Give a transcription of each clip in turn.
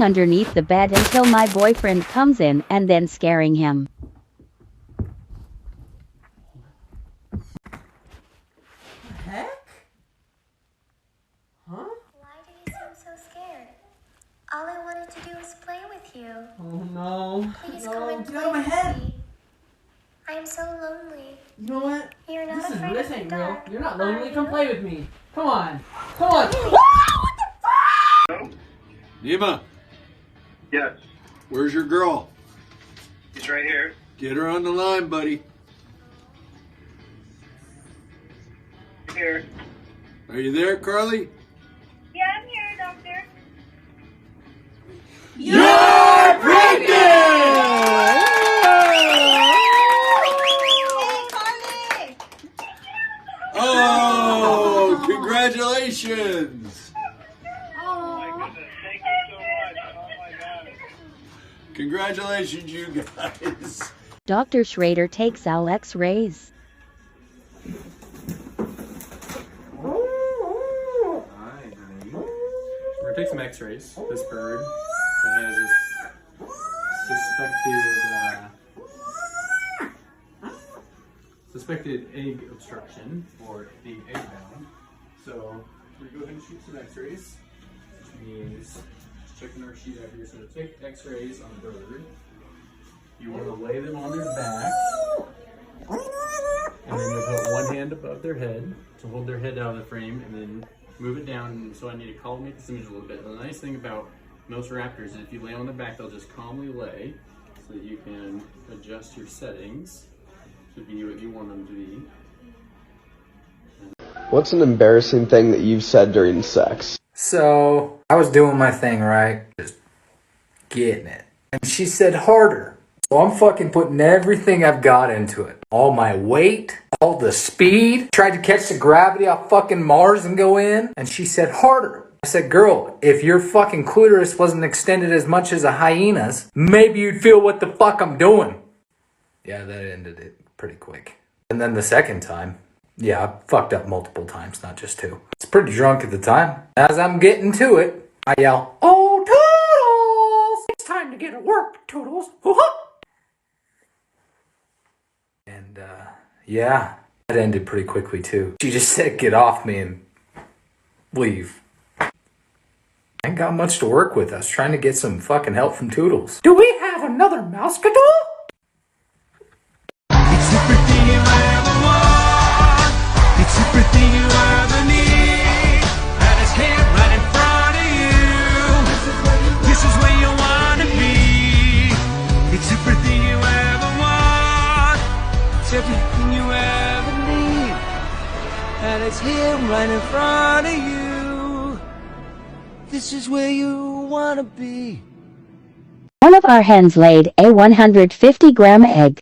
hiding underneath the bed until my boyfriend comes in and then scaring him. Heck? Huh? Why do you seem so scared? All I wanted to do was play with you. Oh no. Please No, come and get play out of my with head. me. I am so lonely. You know what? You're not This afraid of the ain't real. dark. You're not are lonely. Come you? play with me. Come on. Come on. Nima, Yes, where's your girl? he's right here. Get her on the line, buddy. Here. Are you there, Carly? Yeah, I'm here, doctor. You're pregnant! Oh, congratulations! Oh my goodness, thank you so much. Oh my God. Congratulations, you guys. Dr. Schrader takes our X-rays. We're gonna take some X-rays. This bird that has this suspected egg obstruction or being egg bound. So we're gonna go ahead and shoot some X-rays, which means just checking our sheet out here. So to take X-rays on the bird, you want to lay them on their back, and then you'll put one hand above their head to hold their head out of the frame, and then move it down. And so I need to collimate this image a little bit. The nice thing about most raptors is if you lay on their back, they'll just calmly lay, so that you can adjust your settings to be what you want them to be. What's an embarrassing thing that you've said during sex? So I was doing my thing, right? Just getting it. And she said harder. So I'm fucking putting everything I've got into it. All my weight, all the speed. Tried to catch the gravity off fucking Mars and go in. And she said harder. I said, girl, if your fucking clitoris wasn't extended as much as a hyena's, maybe you'd feel what the fuck I'm doing. Yeah, that ended it pretty quick. And then the second time, yeah, I fucked up multiple times, not just two. I was pretty drunk at the time. As I'm getting to it, I yell, oh, Toodles! It's time to get to work, Toodles. And, yeah, that ended pretty quickly, too. She just said, get off me and leave. I ain't got much to work with. I was trying to get some fucking help from Toodles. Do we have another mouse cadoodle? It's everything you ever want. It's everything you ever need. And it's here right in front of you. This is where you wanna be. It's everything you ever want. It's everything you ever need. And it's here right in front of you. This is where you wanna be. One of our hens laid a 150-gram egg.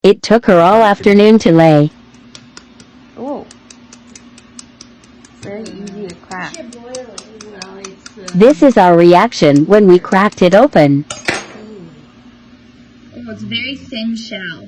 It took her all afternoon to lay. Oh. Very easy to crack. This is our reaction when we cracked it open. Oh, it's a very thin shell.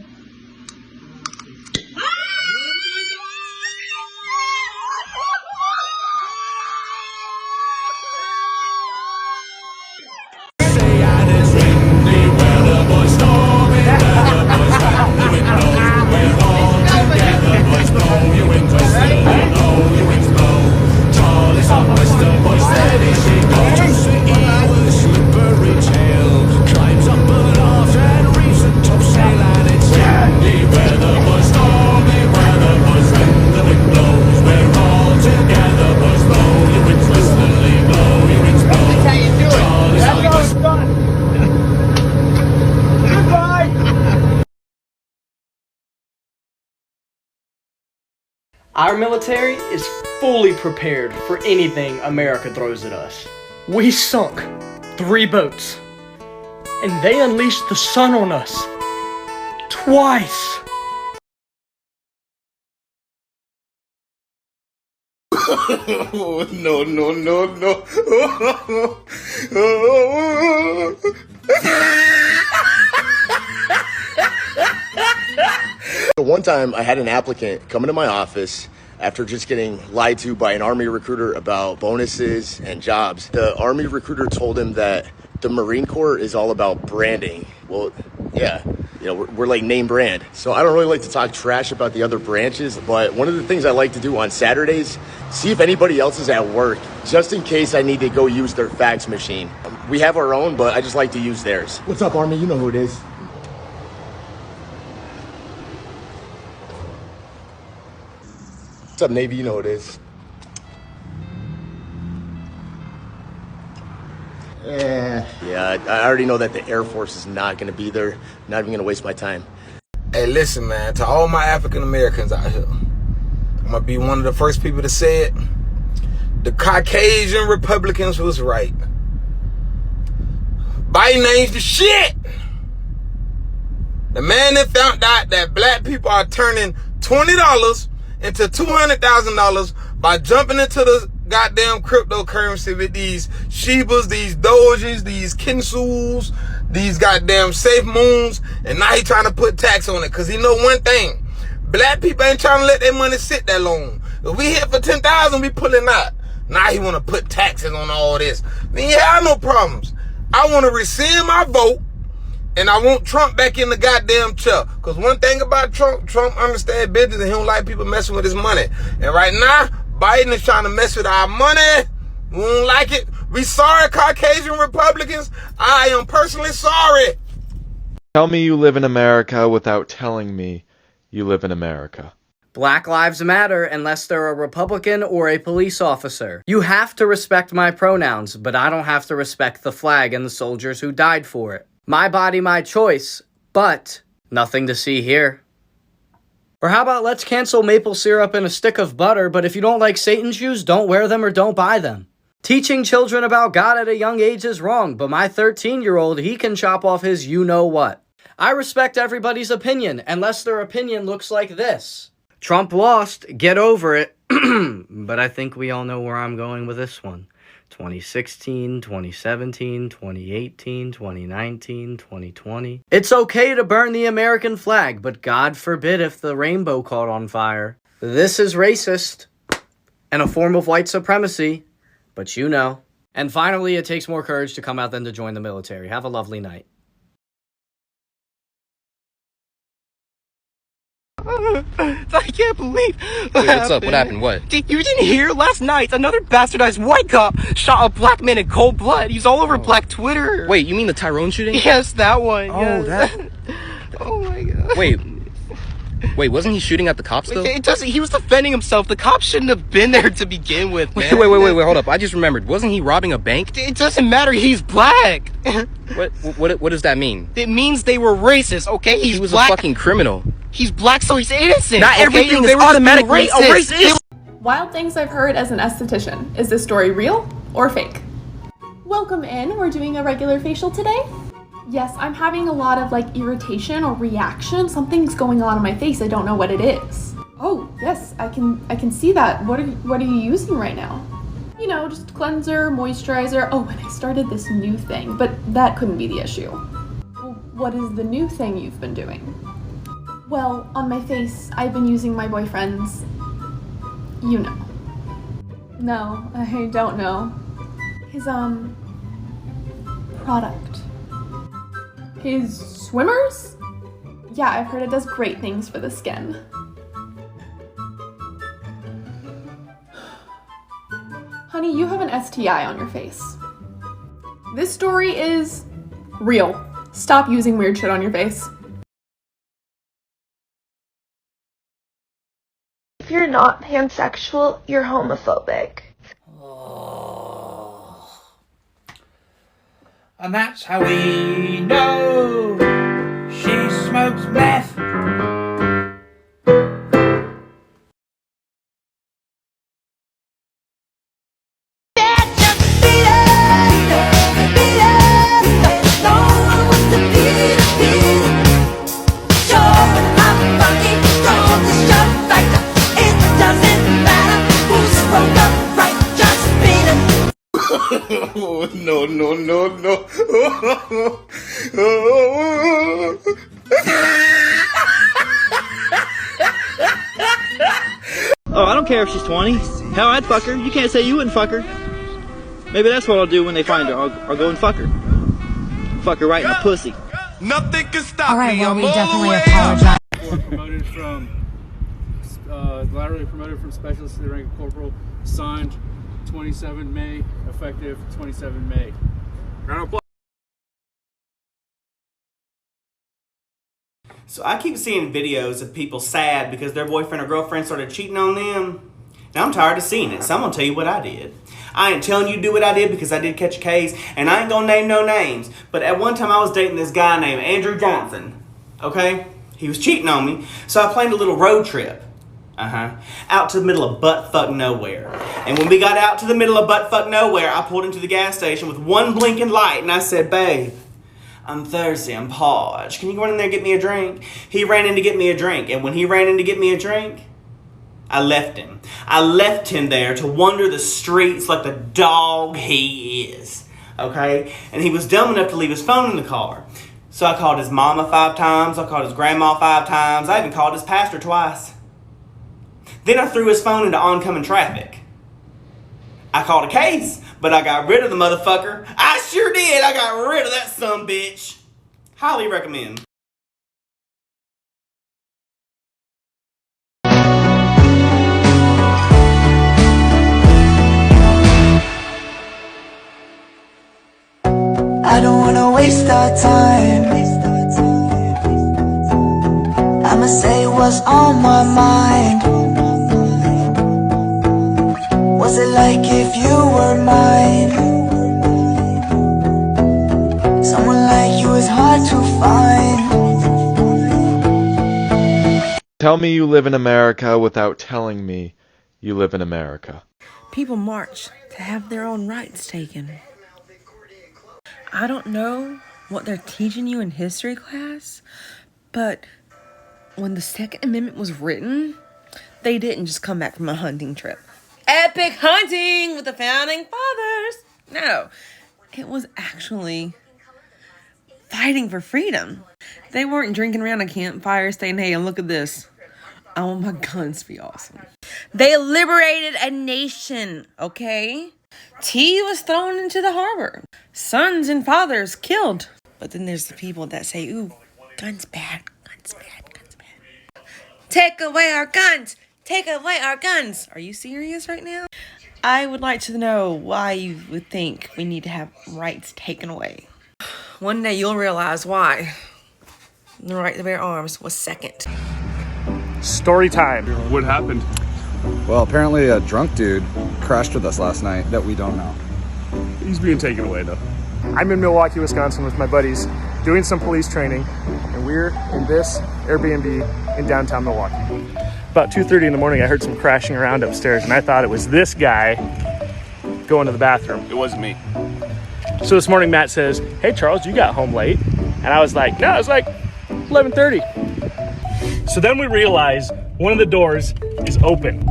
Our military is fully prepared for anything America throws at us. We sunk 3 boats, and they unleashed the sun on us twice. No, no, no, no. One time I had an applicant come into my office after just getting lied to by an Army recruiter about bonuses and jobs. The Army recruiter told him that the Marine Corps is all about branding. Well, yeah, you know, we're like name brand. So I don't really like to talk trash about the other branches, but one of the things I like to do on Saturdays, see if anybody else is at work, just in case I need to go use their fax machine. We have our own, but I just like to use theirs. What's up, Army? You know who it is. What's up, Navy? You know who it is. Yeah, I already know that the Air Force is not going to be there. Not even going to waste my time. Hey, listen, man, to all my African Americans out here, I'm going to be one of the first people to say it. The Caucasian Republicans was right. Biden ain't the shit. The man that found out that black people are turning $20 into $200,000 by jumping into the goddamn cryptocurrency with these Shibas, these Doges, these Kinsus, these goddamn Safe Moons, and now he trying to put tax on it because he know one thing. Black people ain't trying to let their money sit that long. If we hit for 10,000, we pulling out. Now he want to put taxes on all this. Man, yeah, I have no problems. I want to rescind my vote, and I want Trump back in the goddamn chair. Because one thing about Trump understands business, and he don't like people messing with his money. And right now, Biden is trying to mess with our money. We don't like it. We sorry, Caucasian Republicans. I am personally sorry. Tell me you live in America without telling me you live in America. Black lives matter unless they're a Republican or a police officer. You have to respect my pronouns, but I don't have to respect the flag and the soldiers who died for it. My body, my choice, but nothing to see here. Or how about let's cancel maple syrup and a stick of butter, but if you don't like Satan's shoes, don't wear them or don't buy them. Teaching children about God at a young age is wrong, but my 13-year-old, he can chop off his you-know-what. I respect everybody's opinion, unless their opinion looks like this. Trump lost, get over it, but I think we all know where I'm going with this one. 2016, 2017, 2018, 2019, 2020. It's okay to burn the American flag, but God forbid if the rainbow caught on fire. This is racist and a form of white supremacy, but you know. And finally, it takes more courage to come out than to join the military. Have a lovely night. I can't believe Wait, what's up? What happened? What? You didn't hear? Last night, another bastardized white cop shot a black man in cold blood. He's all over black Twitter. Wait, you mean the Tyrone shooting? Yes, that one. Oh, yes. that. Oh my god. Wait, wasn't he shooting at the cops though? It doesn't. He was defending himself. The cops shouldn't have been there to begin with, man. Wait, hold up. I just remembered. Wasn't he robbing a bank? It doesn't matter. He's black. What does that mean? It means they were racist, okay? He was black. a fucking criminal. He's black, so he's innocent. Not everything is automatically a racist. Wild things I've heard as an esthetician. Is this story real or fake? Welcome in. We're doing a regular facial today. Yes, I'm having a lot of irritation or reaction. Something's going on in my face. I don't know what it is. Oh, yes, I can see that. What are you using right now? You know, just cleanser, moisturizer. Oh, and I started this new thing, but that couldn't be the issue. Well, what is the new thing you've been doing? Well, on my face, I've been using my boyfriend's, you know. No, I don't know. His, product. His swimmers? Yeah, I've heard it does great things for the skin. Honey, you have an STI on your face. This story is real. Stop using weird shit on your face. If you're not pansexual, you're homophobic. And that's how we know she smokes meth. Oh, no, no, no, no. Oh, I don't care. care if she's 20. Hell, I'd fuck her. You can't say you wouldn't fuck her. Maybe that's what I'll do when they find her. I'll go and fuck her. Fuck her right in the pussy. Nothing can stop Alright, me. well, I'm we all definitely the way apologize. Promoted from, laterally promoted from specialist to the rank of corporal, signed 27 May, effective 27 May. Round of applause. So I keep seeing videos of people sad because their boyfriend or girlfriend started cheating on them. Now I'm tired of seeing it, so I'm gonna tell you what I did. I ain't telling you to do what I did because I did catch a case, and I ain't gonna name no names. But at one time I was dating this guy named Andrew Johnson, okay? He was cheating on me, so I planned a little road trip. Out to the middle of butt-fuck nowhere. And when we got out to the middle of butt-fuck nowhere, I pulled into the gas station with one blinking light, and I said, babe, I'm thirsty, I'm parched. Can you run in there and get me a drink? He ran in to get me a drink, and when he ran in to get me a drink, I left him. I left him there to wander the streets like the dog he is, okay? And he was dumb enough to leave his phone in the car. So I called his mama 5 times, I called his grandma 5 times, I even called his pastor twice. Then I threw his phone into oncoming traffic. I called a case, but I got rid of the motherfucker. I sure did. I got rid of that sumbitch. Highly recommend. I don't wanna waste our time. I'ma say what's on my mind. What's it like if you were mine? Someone like you is hard to find. Tell me you live in America without telling me you live in America. People march to have their own rights taken. I don't know what they're teaching you in history class, but when the Second Amendment was written, they didn't just come back from a hunting trip. Epic hunting with the founding fathers. No, it was actually fighting for freedom. They weren't drinking around a campfire saying, hey, look at this. I want my guns to be awesome. They liberated a nation, okay? Tea was thrown into the harbor. Sons and fathers killed. But then there's the people that say, ooh, guns bad, guns bad, guns bad. Take away our guns! Take away our guns! Are you serious right now? I would like to know why you would think we need to have rights taken away. One day you'll realize why the right to bear arms was second. Story time. What happened? Well, apparently a drunk dude crashed with us last night that we don't know. He's being taken away though. I'm in Milwaukee, Wisconsin with my buddies doing some police training, and we're in this Airbnb in downtown Milwaukee. About 2:30 in the morning, I heard some crashing around upstairs, and I thought it was this guy going to the bathroom. It wasn't me. So this morning, Matt says, hey, Charles, you got home late. And I was like, no, it's like 11:30. So then we realize one of the doors is open.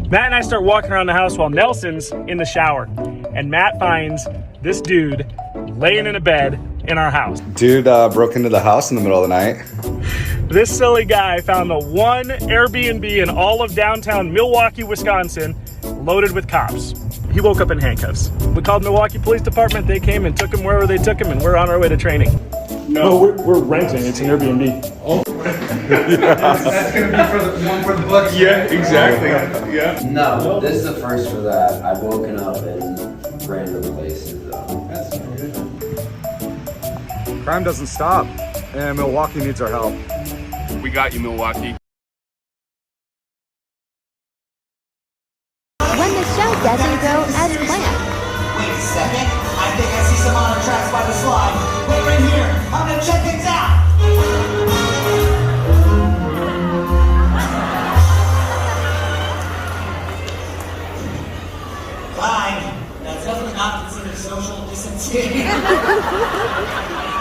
Matt and I start walking around the house while Nelson's in the shower. And Matt finds this dude laying in a bed in our house. Dude broke into the house in the middle of the night. This silly guy found the one Airbnb in all of downtown Milwaukee, Wisconsin, loaded with cops. He woke up in handcuffs. We called Milwaukee Police Department. They came and took him wherever they took him, and we're on our way to training. No, we're renting. It's an Airbnb. Oh. That's going to be for the one for the books. Yeah, exactly. Yeah. No, this is the first for that. I've woken up in random places though. That's not good. Crime doesn't stop, and Milwaukee needs our help. We got you, Milwaukee. When the show doesn't go as planned. Wait a second. I think I see some mono tracks by the slide. Wait right here. I'm gonna check things out. Fine. That's definitely not considered social distancing.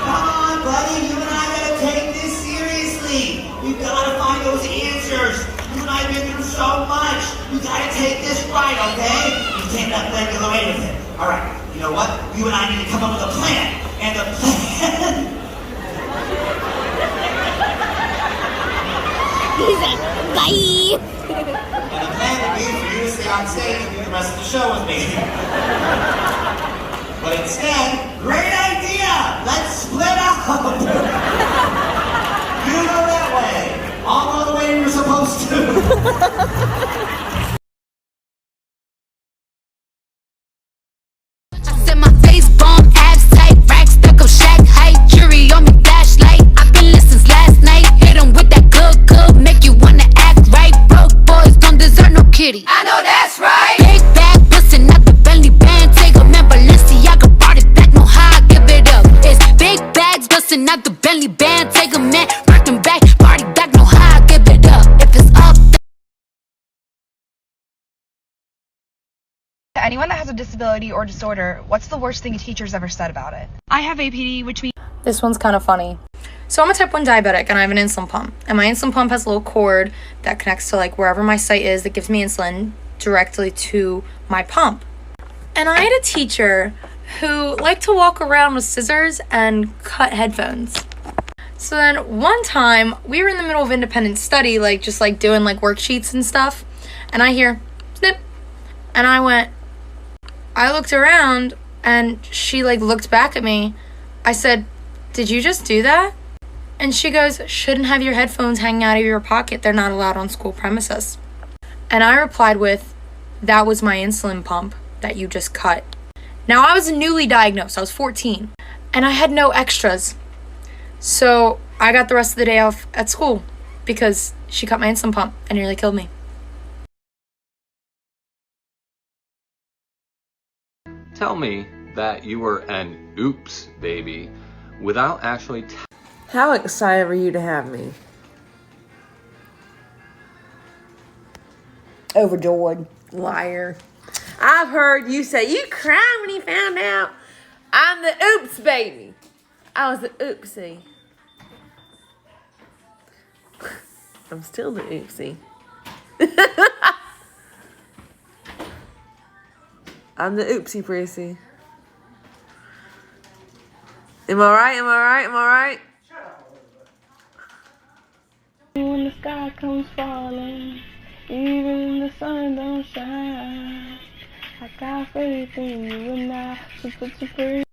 Come on, buddy. You and I gotta take this seriously. We've gotta find those answers. You and I have been through so much. You gotta take this right, okay? You can't let them get away with it. Alright, you know what? You and I need to come up with a plan. And the plan... He said, bye! And the plan would be for you to stay on stage and do the rest of the show with me. But instead, great idea! Let's split up! You go that way. I'll go the way you were supposed to. I know that's right. Big bag, bustin' out the belly band. Take a man, Balenciaga brought it back. No how I give it up. It's big bags, bustin' out the belly band. Take a man, brought them back. Party back, no how I give it up. If it's up. To anyone that has a disability or disorder, what's the worst thing a teacher's ever said about it? I have APD, which means... This one's kind of funny. So I'm a type 1 diabetic and I have an insulin pump. And my insulin pump has a little cord that connects to like wherever my site is that gives me insulin directly to my pump. And I had a teacher who liked to walk around with scissors and cut headphones. So then one time we were in the middle of independent study, like just like doing like worksheets and stuff. And I hear snip. And I looked around and she like looked back at me. I said, "Did you just do that?" And she goes, "Shouldn't have your headphones hanging out of your pocket. They're not allowed on school premises." And I replied with, "That was my insulin pump that you just cut." Now I was newly diagnosed. I was 14 and I had no extras. So I got the rest of the day off at school because she cut my insulin pump and nearly killed me. Tell me that you were an oops baby without actually How excited were you to have me? Overjoyed. Liar. I've heard you say you cried when you found out I'm the oops baby. I was the oopsie. I'm still the oopsie. I'm the oopsie prissy. Am I right? Am I right? Am I right? When the sky comes falling, even the sun don't shine, I got faith in you and I to put you free.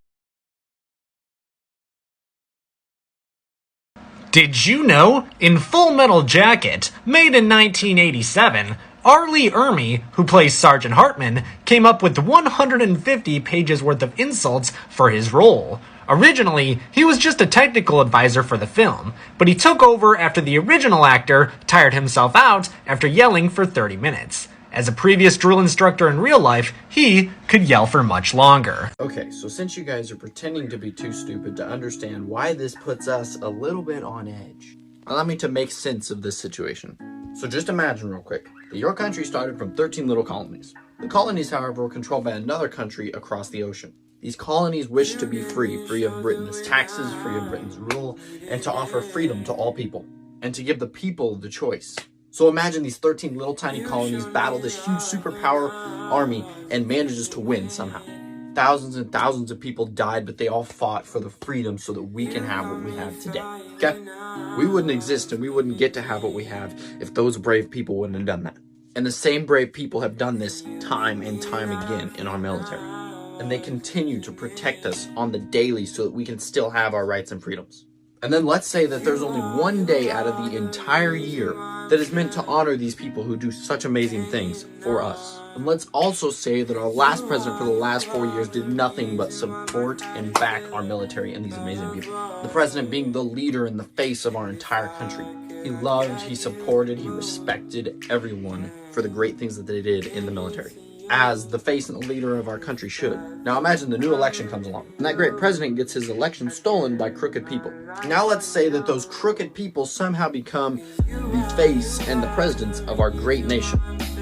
Did you know, in Full Metal Jacket, made in 1987, R. Lee Ermey, who plays Sergeant Hartman, came up with 150 pages worth of insults for his role. Originally, he was just a technical advisor for the film, but he took over after the original actor tired himself out after yelling for 30 minutes. As a previous drill instructor in real life, he could yell for much longer. Okay, so since you guys are pretending to be too stupid to understand why this puts us a little bit on edge, allow me to make sense of this situation. So just imagine real quick that your country started from 13 little colonies. The colonies, however, were controlled by another country across the ocean. These colonies wished to be free of Britain's taxes, free of Britain's rule, and to offer freedom to all people, and to give the people the choice. So imagine these 13 little tiny colonies battle this huge superpower army and manages to win somehow. Thousands and thousands of people died, but they all fought for the freedom so that we can have what we have today. Okay? We wouldn't exist and we wouldn't get to have what we have if those brave people wouldn't have done that. And the same brave people have done this time and time again in our military. And they continue to protect us on the daily so that we can still have our rights and freedoms. And then let's say that there's only one day out of the entire year that is meant to honor these people who do such amazing things for us. And let's also say that our last president for the last 4 years did nothing but support and back our military and these amazing people. The president being the leader and the face of our entire country. He loved, he supported, he respected everyone for the great things that they did in the military, as the face and the leader of our country should. Now imagine the new election comes along, and that great president gets his election stolen by crooked people. Now let's say that those crooked people somehow become the face and the presidents of our great nation.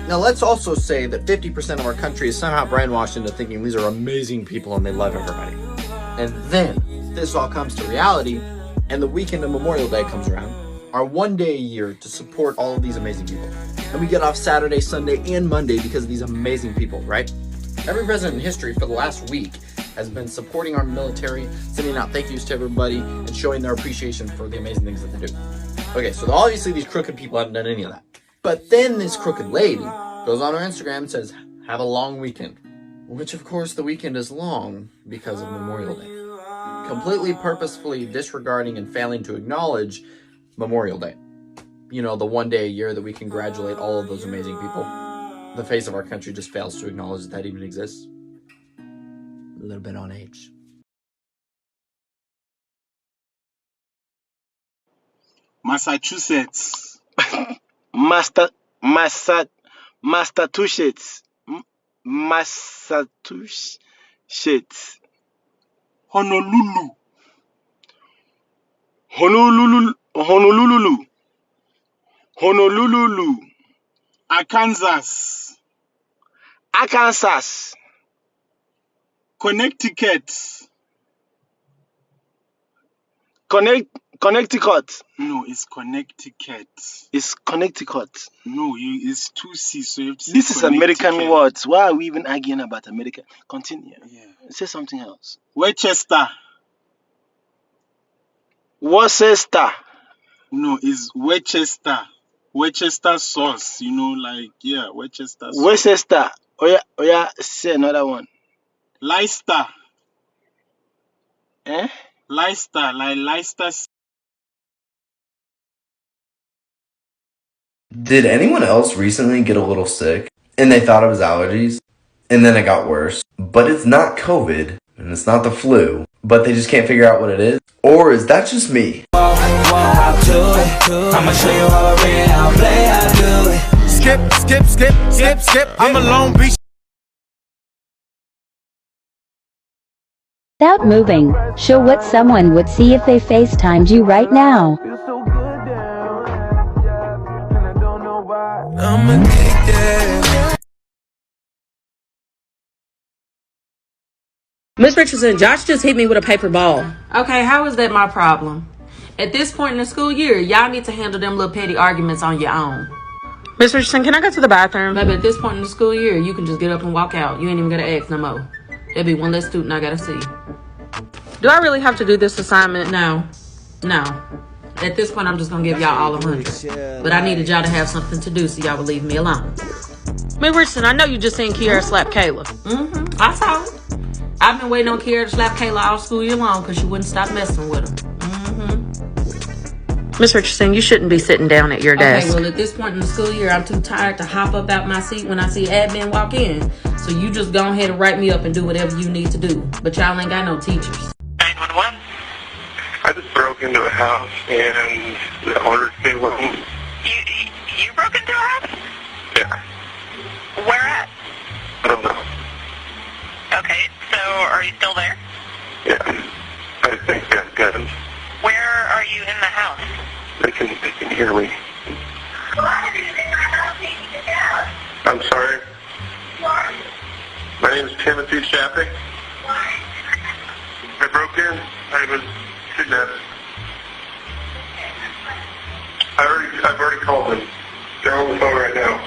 Now let's also say that 50% of our country is somehow brainwashed into thinking these are amazing people and they love everybody. And then this all comes to reality, and the weekend of Memorial Day comes around, our 1 day a year to support all of these amazing people. And we get off Saturday, Sunday, and Monday because of these amazing people, right? Every president in history for the last week has been supporting our military, sending out thank yous to everybody, and showing their appreciation for the amazing things that they do. Okay, so obviously these crooked people haven't done any of that. But then this crooked lady goes on her Instagram and says, have a long weekend. Which, of course, the weekend is long because of Memorial Day. Completely purposefully disregarding and failing to acknowledge Memorial Day. You know, the one day a year that we congratulate all of those amazing people. The face of our country just fails to acknowledge that that even exists. A little bit on edge. Massachusetts. Massachusetts. Massachusetts. Honolulu. Arkansas. Connecticut. Connecticut. No, it's Connecticut. It's Connecticut. No, it's 2 C's, so you have to say This is American Connecticut. words. Why are we even arguing about America? Continue. Yeah. Say something else. Worcester. Worcester. No, it's Worcester. Worcester sauce, you know, like, yeah, Worcester sauce. Worcester. Oh yeah, say another one. Leicester. Eh? Leicester, like Leicester. Did anyone else recently get a little sick and they thought it was allergies and then it got worse? But it's not COVID and it's not the flu, but they just can't figure out what it is? Or is that just me? I'ma show you how I read, how I play, how I do it. Skip. I'm a Long Beach. Without moving, show what someone would see if they FaceTimed you right now. I'm addicted. Miss Richardson, Josh just hit me with a paper ball. Okay, how is that my problem? At this point in the school year, y'all need to handle them little petty arguments on your own. Miss Richardson, can I go to the bathroom? Baby, at this point in the school year, you can just get up and walk out. You ain't even gotta ask no more. There'll be one less student I gotta see. Do I really have to do this assignment? No. At this point, I'm just gonna give y'all all 100. But I needed y'all to have something to do so y'all would leave me alone. Miss Richardson, I know you just seen Kiara slap Kayla. I saw it. I've been waiting on Kiara to slap Kayla all school year long because she wouldn't stop messing with her. Miss Richardson, you shouldn't be sitting down at your desk. Okay, well, at this point in the school year, I'm too tired to hop up out my seat when I see admin walk in. So you just go ahead and write me up and do whatever you need to do. But y'all ain't got no teachers. 911. I just broke into a house and the owner came home. You broke into a house? Yeah. Where at? I don't know. Okay, so are you still there? Yeah. I think that's guns. Where are you in the house? They can hear me. I'm sorry. My name is Timothy Shapik. I broke in. I was kidnapped. I've already called them. They're on the phone right now.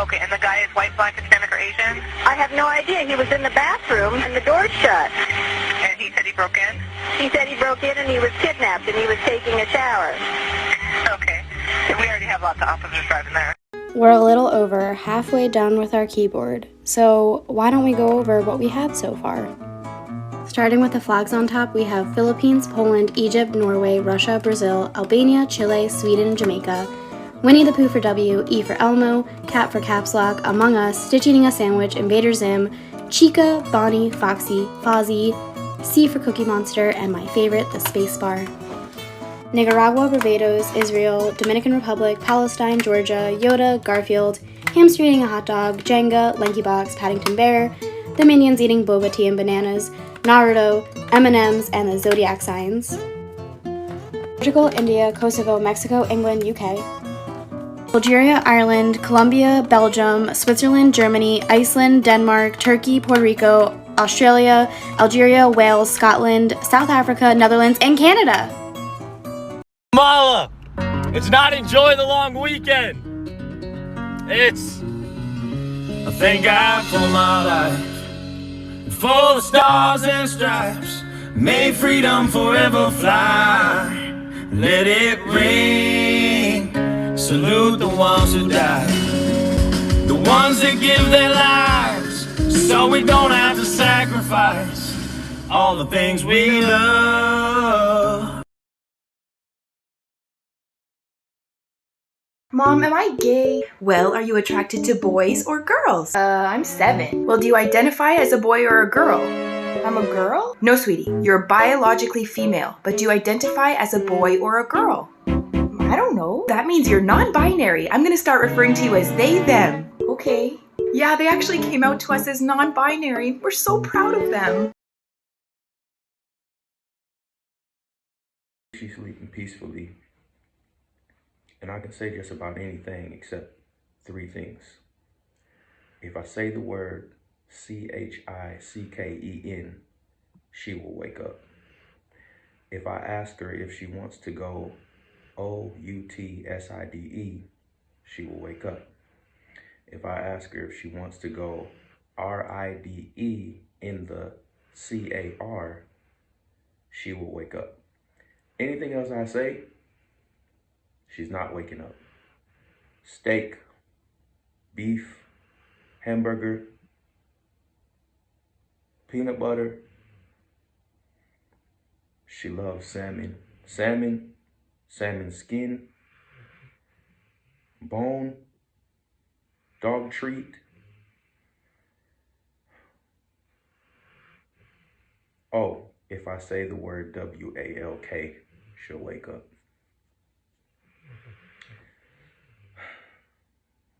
Okay, and the guy is white, black, Hispanic, or Asian? I have no idea. He was in the bathroom and the door's shut. And he said he broke in? He said he broke in and he was kidnapped and he was taking a shower. Okay. And we already have lots of officers driving there. We're a little over halfway done with our keyboard, so why don't we go over what we have so far? Starting with the flags on top, we have Philippines, Poland, Egypt, Norway, Russia, Brazil, Albania, Chile, Sweden, Jamaica, Winnie the Pooh for W, E for Elmo, Cat for Caps Lock, Among Us, Stitch Eating a Sandwich, Invader Zim, Chica, Bonnie, Foxy, Fozzie, C for Cookie Monster, and my favorite, the Space Bar. Nicaragua, Barbados, Israel, Dominican Republic, Palestine, Georgia, Yoda, Garfield, Hamster eating a hot dog, Jenga, Lanky Box, Paddington Bear, the Minions eating boba tea and bananas, Naruto, M&M's, and the Zodiac signs. Portugal, India, Kosovo, Mexico, England, UK. Algeria, Ireland, Colombia, Belgium, Switzerland, Germany, Iceland, Denmark, Turkey, Puerto Rico, Australia, Algeria, Wales, Scotland, South Africa, Netherlands, and Canada. Mala, it's not enjoy the long weekend. It's thank God for my life, for the stars and stripes, may freedom forever fly. Let it ring salute the ones who died, the ones that give their lives so we don't have to sacrifice all the things we love. Mom, am I gay? Well, are you attracted to boys or girls? I'm 7. Well, do you identify as a boy or a girl? I'm a girl? No, sweetie. You're biologically female, but do you identify as a boy or a girl? I don't know. That means you're non-binary. I'm gonna start referring to you as they, them. Okay. Yeah, they actually came out to us as non-binary. We're so proud of them. She's sleeping peacefully. And I can say just about anything except 3 things. If I say the word CHICKEN, she will wake up. If I ask her if she wants to go OUTSIDE, she will wake up. If I ask her if she wants to go RIDE in the CAR, she will wake up. Anything else I say, she's not waking up. Steak, beef, hamburger, peanut butter. She loves salmon. Salmon skin, bone, dog treat. Oh, if I say the word WALK, she'll wake up.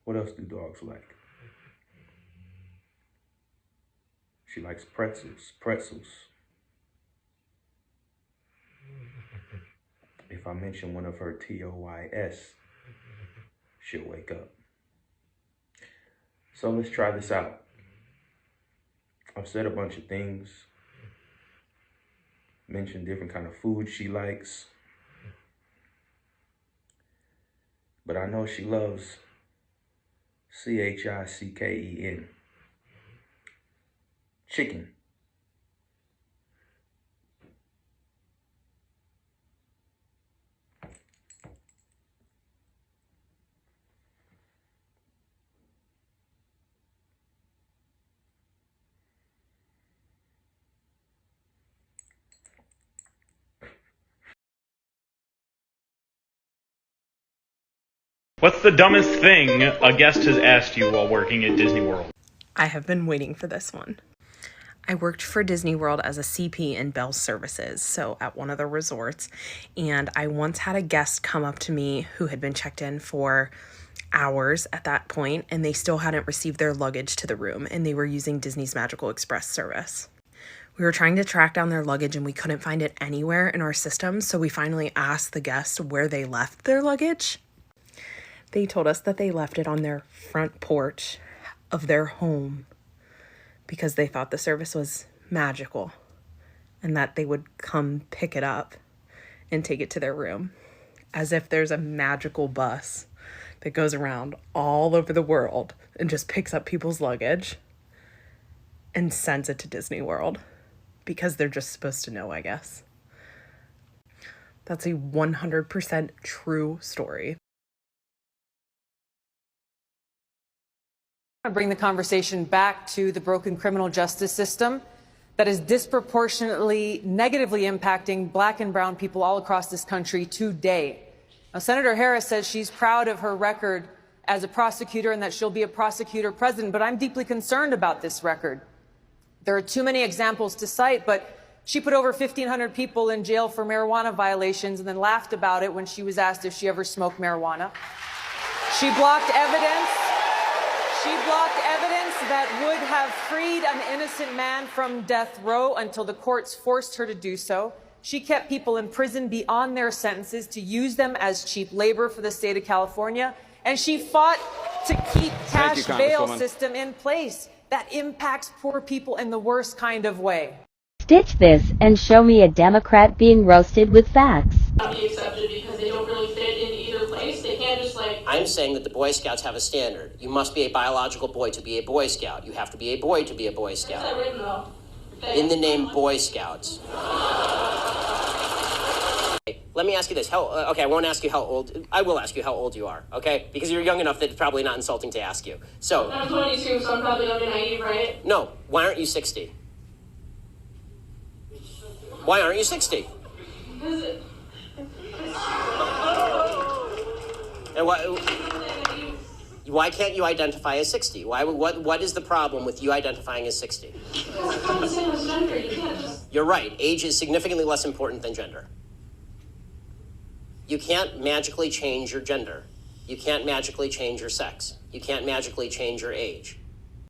What else do dogs like? She likes pretzels. If I mention one of her TOYS, she'll wake up. So let's try this out. I've said a bunch of things, mentioned different kind of food she likes, but I know she loves CHICKEN, chicken. What's the dumbest thing a guest has asked you while working at Disney World? I have been waiting for this one. I worked for Disney World as a CP in Bell Services, so at one of the resorts, and I once had a guest come up to me who had been checked in for hours at that point, and they still hadn't received their luggage to the room, and they were using Disney's Magical Express service. We were trying to track down their luggage, and we couldn't find it anywhere in our system, so we finally asked the guest where they left their luggage. They told us that they left it on their front porch of their home because they thought the service was magical and that they would come pick it up and take it to their room, as if there's a magical bus that goes around all over the world and just picks up people's luggage and sends it to Disney World because they're just supposed to know, I guess. That's a 100% true story. Bring the conversation back to the broken criminal justice system that is disproportionately negatively impacting Black and brown people all across this country today. Now, Senator Harris says she's proud of her record as a prosecutor and that she'll be a prosecutor president, but I'm deeply concerned about this record. There are too many examples to cite, but she put over 1,500 people in jail for marijuana violations and then laughed about it when she was asked if she ever smoked marijuana. She blocked evidence. She blocked evidence that would have freed an innocent man from death row until the courts forced her to do so. She kept people in prison beyond their sentences to use them as cheap labor for the state of California. And she fought to keep cash bail system in place that impacts poor people in the worst kind of way. Stitch this and show me a Democrat being roasted with facts. Not be accepted because they don't really fit in either place. They can't just like... I'm saying that the Boy Scouts have a standard. You must be a biological boy to be a Boy Scout. You have to be a boy to be a Boy Scout. Where's that written though? In the name Boy Scouts. let me ask you this. Okay, I won't ask you how old. I will ask you how old you are, okay? Because you're young enough that it's probably not insulting to ask you. So. I'm 22, so I'm probably under naive, right? No. Why aren't you 60? Why aren't you 60? Is it? And why can't you identify as 60? What is the problem with you identifying as 60? It's not the same as gender. You can't just... You're right. Age is significantly less important than gender. You can't magically change your gender. You can't magically change your sex. You can't magically change your age.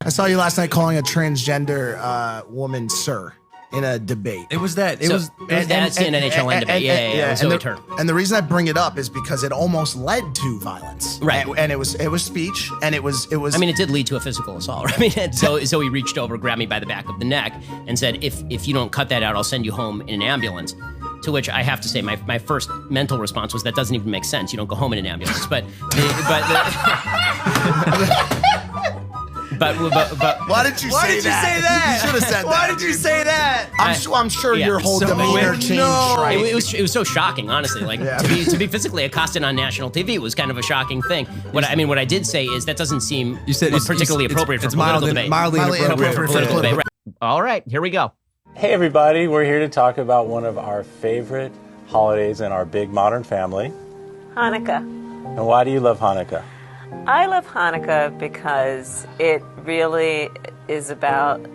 I saw you last night calling a transgender woman sir in a debate. It was that. That's the NHL debate. Yeah, it was Zoe Turk. And the reason I bring it up is because it almost led to violence. Right. And it was speech, and it was. I mean, it did lead to a physical assault. I mean, Zoe reached over, grabbed me by the back of the neck, and said, "If you don't cut that out, I'll send you home in an ambulance." To which I have to say, my first mental response was, that doesn't even make sense. You don't go home in an ambulance. But why did you say that? You should have said that. Why did you say that? I'm sure your whole demeanor changed. Right? It was so shocking, honestly. Like to be physically accosted on national TV was kind of a shocking thing. What I did say is that doesn't seem particularly appropriate for political debate. Mildly inappropriate for political debate. Right. All right, here we go. Hey everybody, we're here to talk about one of our favorite holidays in our big modern family. Hanukkah. And why do you love Hanukkah? I love Hanukkah because it really is about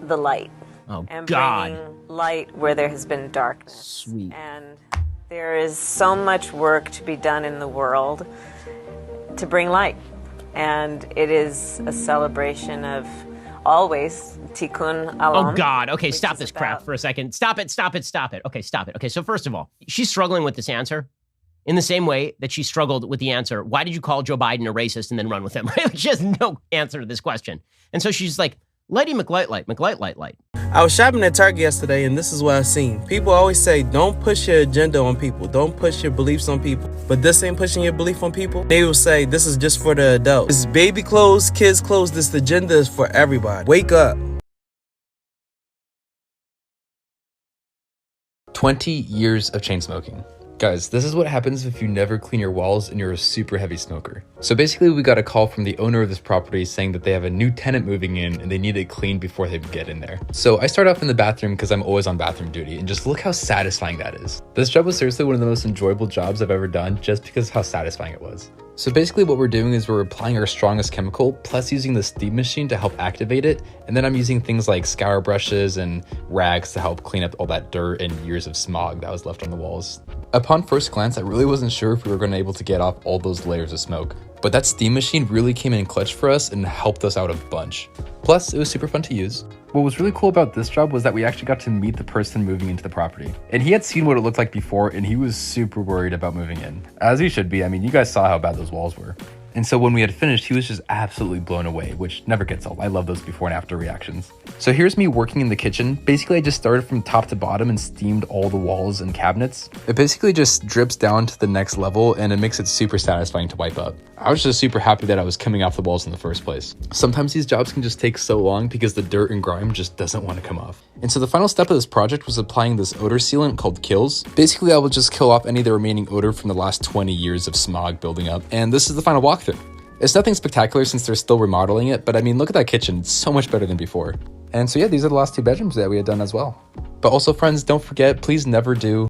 the light. Oh, and God. bringing light where there has been darkness. Sweet. And there is so much work to be done in the world to bring light. And it is a celebration of always Tikkun Olam. Oh, God. Okay, stop this crap for a second. Stop it. Okay, stop it. Okay, so first of all, she's struggling with this answer in the same way that she struggled with the answer, why did you call Joe Biden a racist and then run with him? She has no answer to this question. And so she's like, Lighty McLight. I was shopping at Target yesterday, and this is what I seen. People always say, don't push your agenda on people. Don't push your beliefs on people. But this ain't pushing your belief on people. They will say, this is just for the adults. This is baby clothes, kids clothes. This agenda is for everybody. Wake up. 20 years of chain smoking. Guys, this is what happens if you never clean your walls and you're a super heavy smoker. So basically we got a call from the owner of this property saying that they have a new tenant moving in and they need it cleaned before they get in there. So I start off in the bathroom because I'm always on bathroom duty, and just look how satisfying that is. This job was seriously one of the most enjoyable jobs I've ever done just because of how satisfying it was. So basically what we're doing is we're applying our strongest chemical plus using the steam machine to help activate it, and then I'm using things like scour brushes and rags to help clean up all that dirt and years of smog that was left on the walls. Upon first glance, I really wasn't sure if we were going to be able to get off all those layers of smoke, but that steam machine really came in clutch for us and helped us out a bunch. Plus, it was super fun to use. What was really cool about this job was that we actually got to meet the person moving into the property. And he had seen what it looked like before, and he was super worried about moving in. As he should be. I mean, you guys saw how bad those walls were. And so when we had finished, he was just absolutely blown away, which never gets old. I love those before and after reactions. So here's me working in the kitchen. Basically, I just started from top to bottom and steamed all the walls and cabinets. It basically just drips down to the next level, and it makes it super satisfying to wipe up. I was just super happy that I was coming off the walls in the first place. Sometimes these jobs can just take so long because the dirt and grime just doesn't want to come off. And so the final step of this project was applying this odor sealant called Kills. Basically, I will just kill off any of the remaining odor from the last 20 years of smog building up. And this is the final walkthrough. It's nothing spectacular since they're still remodeling it, but I mean, look at that kitchen. It's so much better than before. And so yeah, these are the last 2 bedrooms that we had done as well. But also, friends, don't forget, please never do.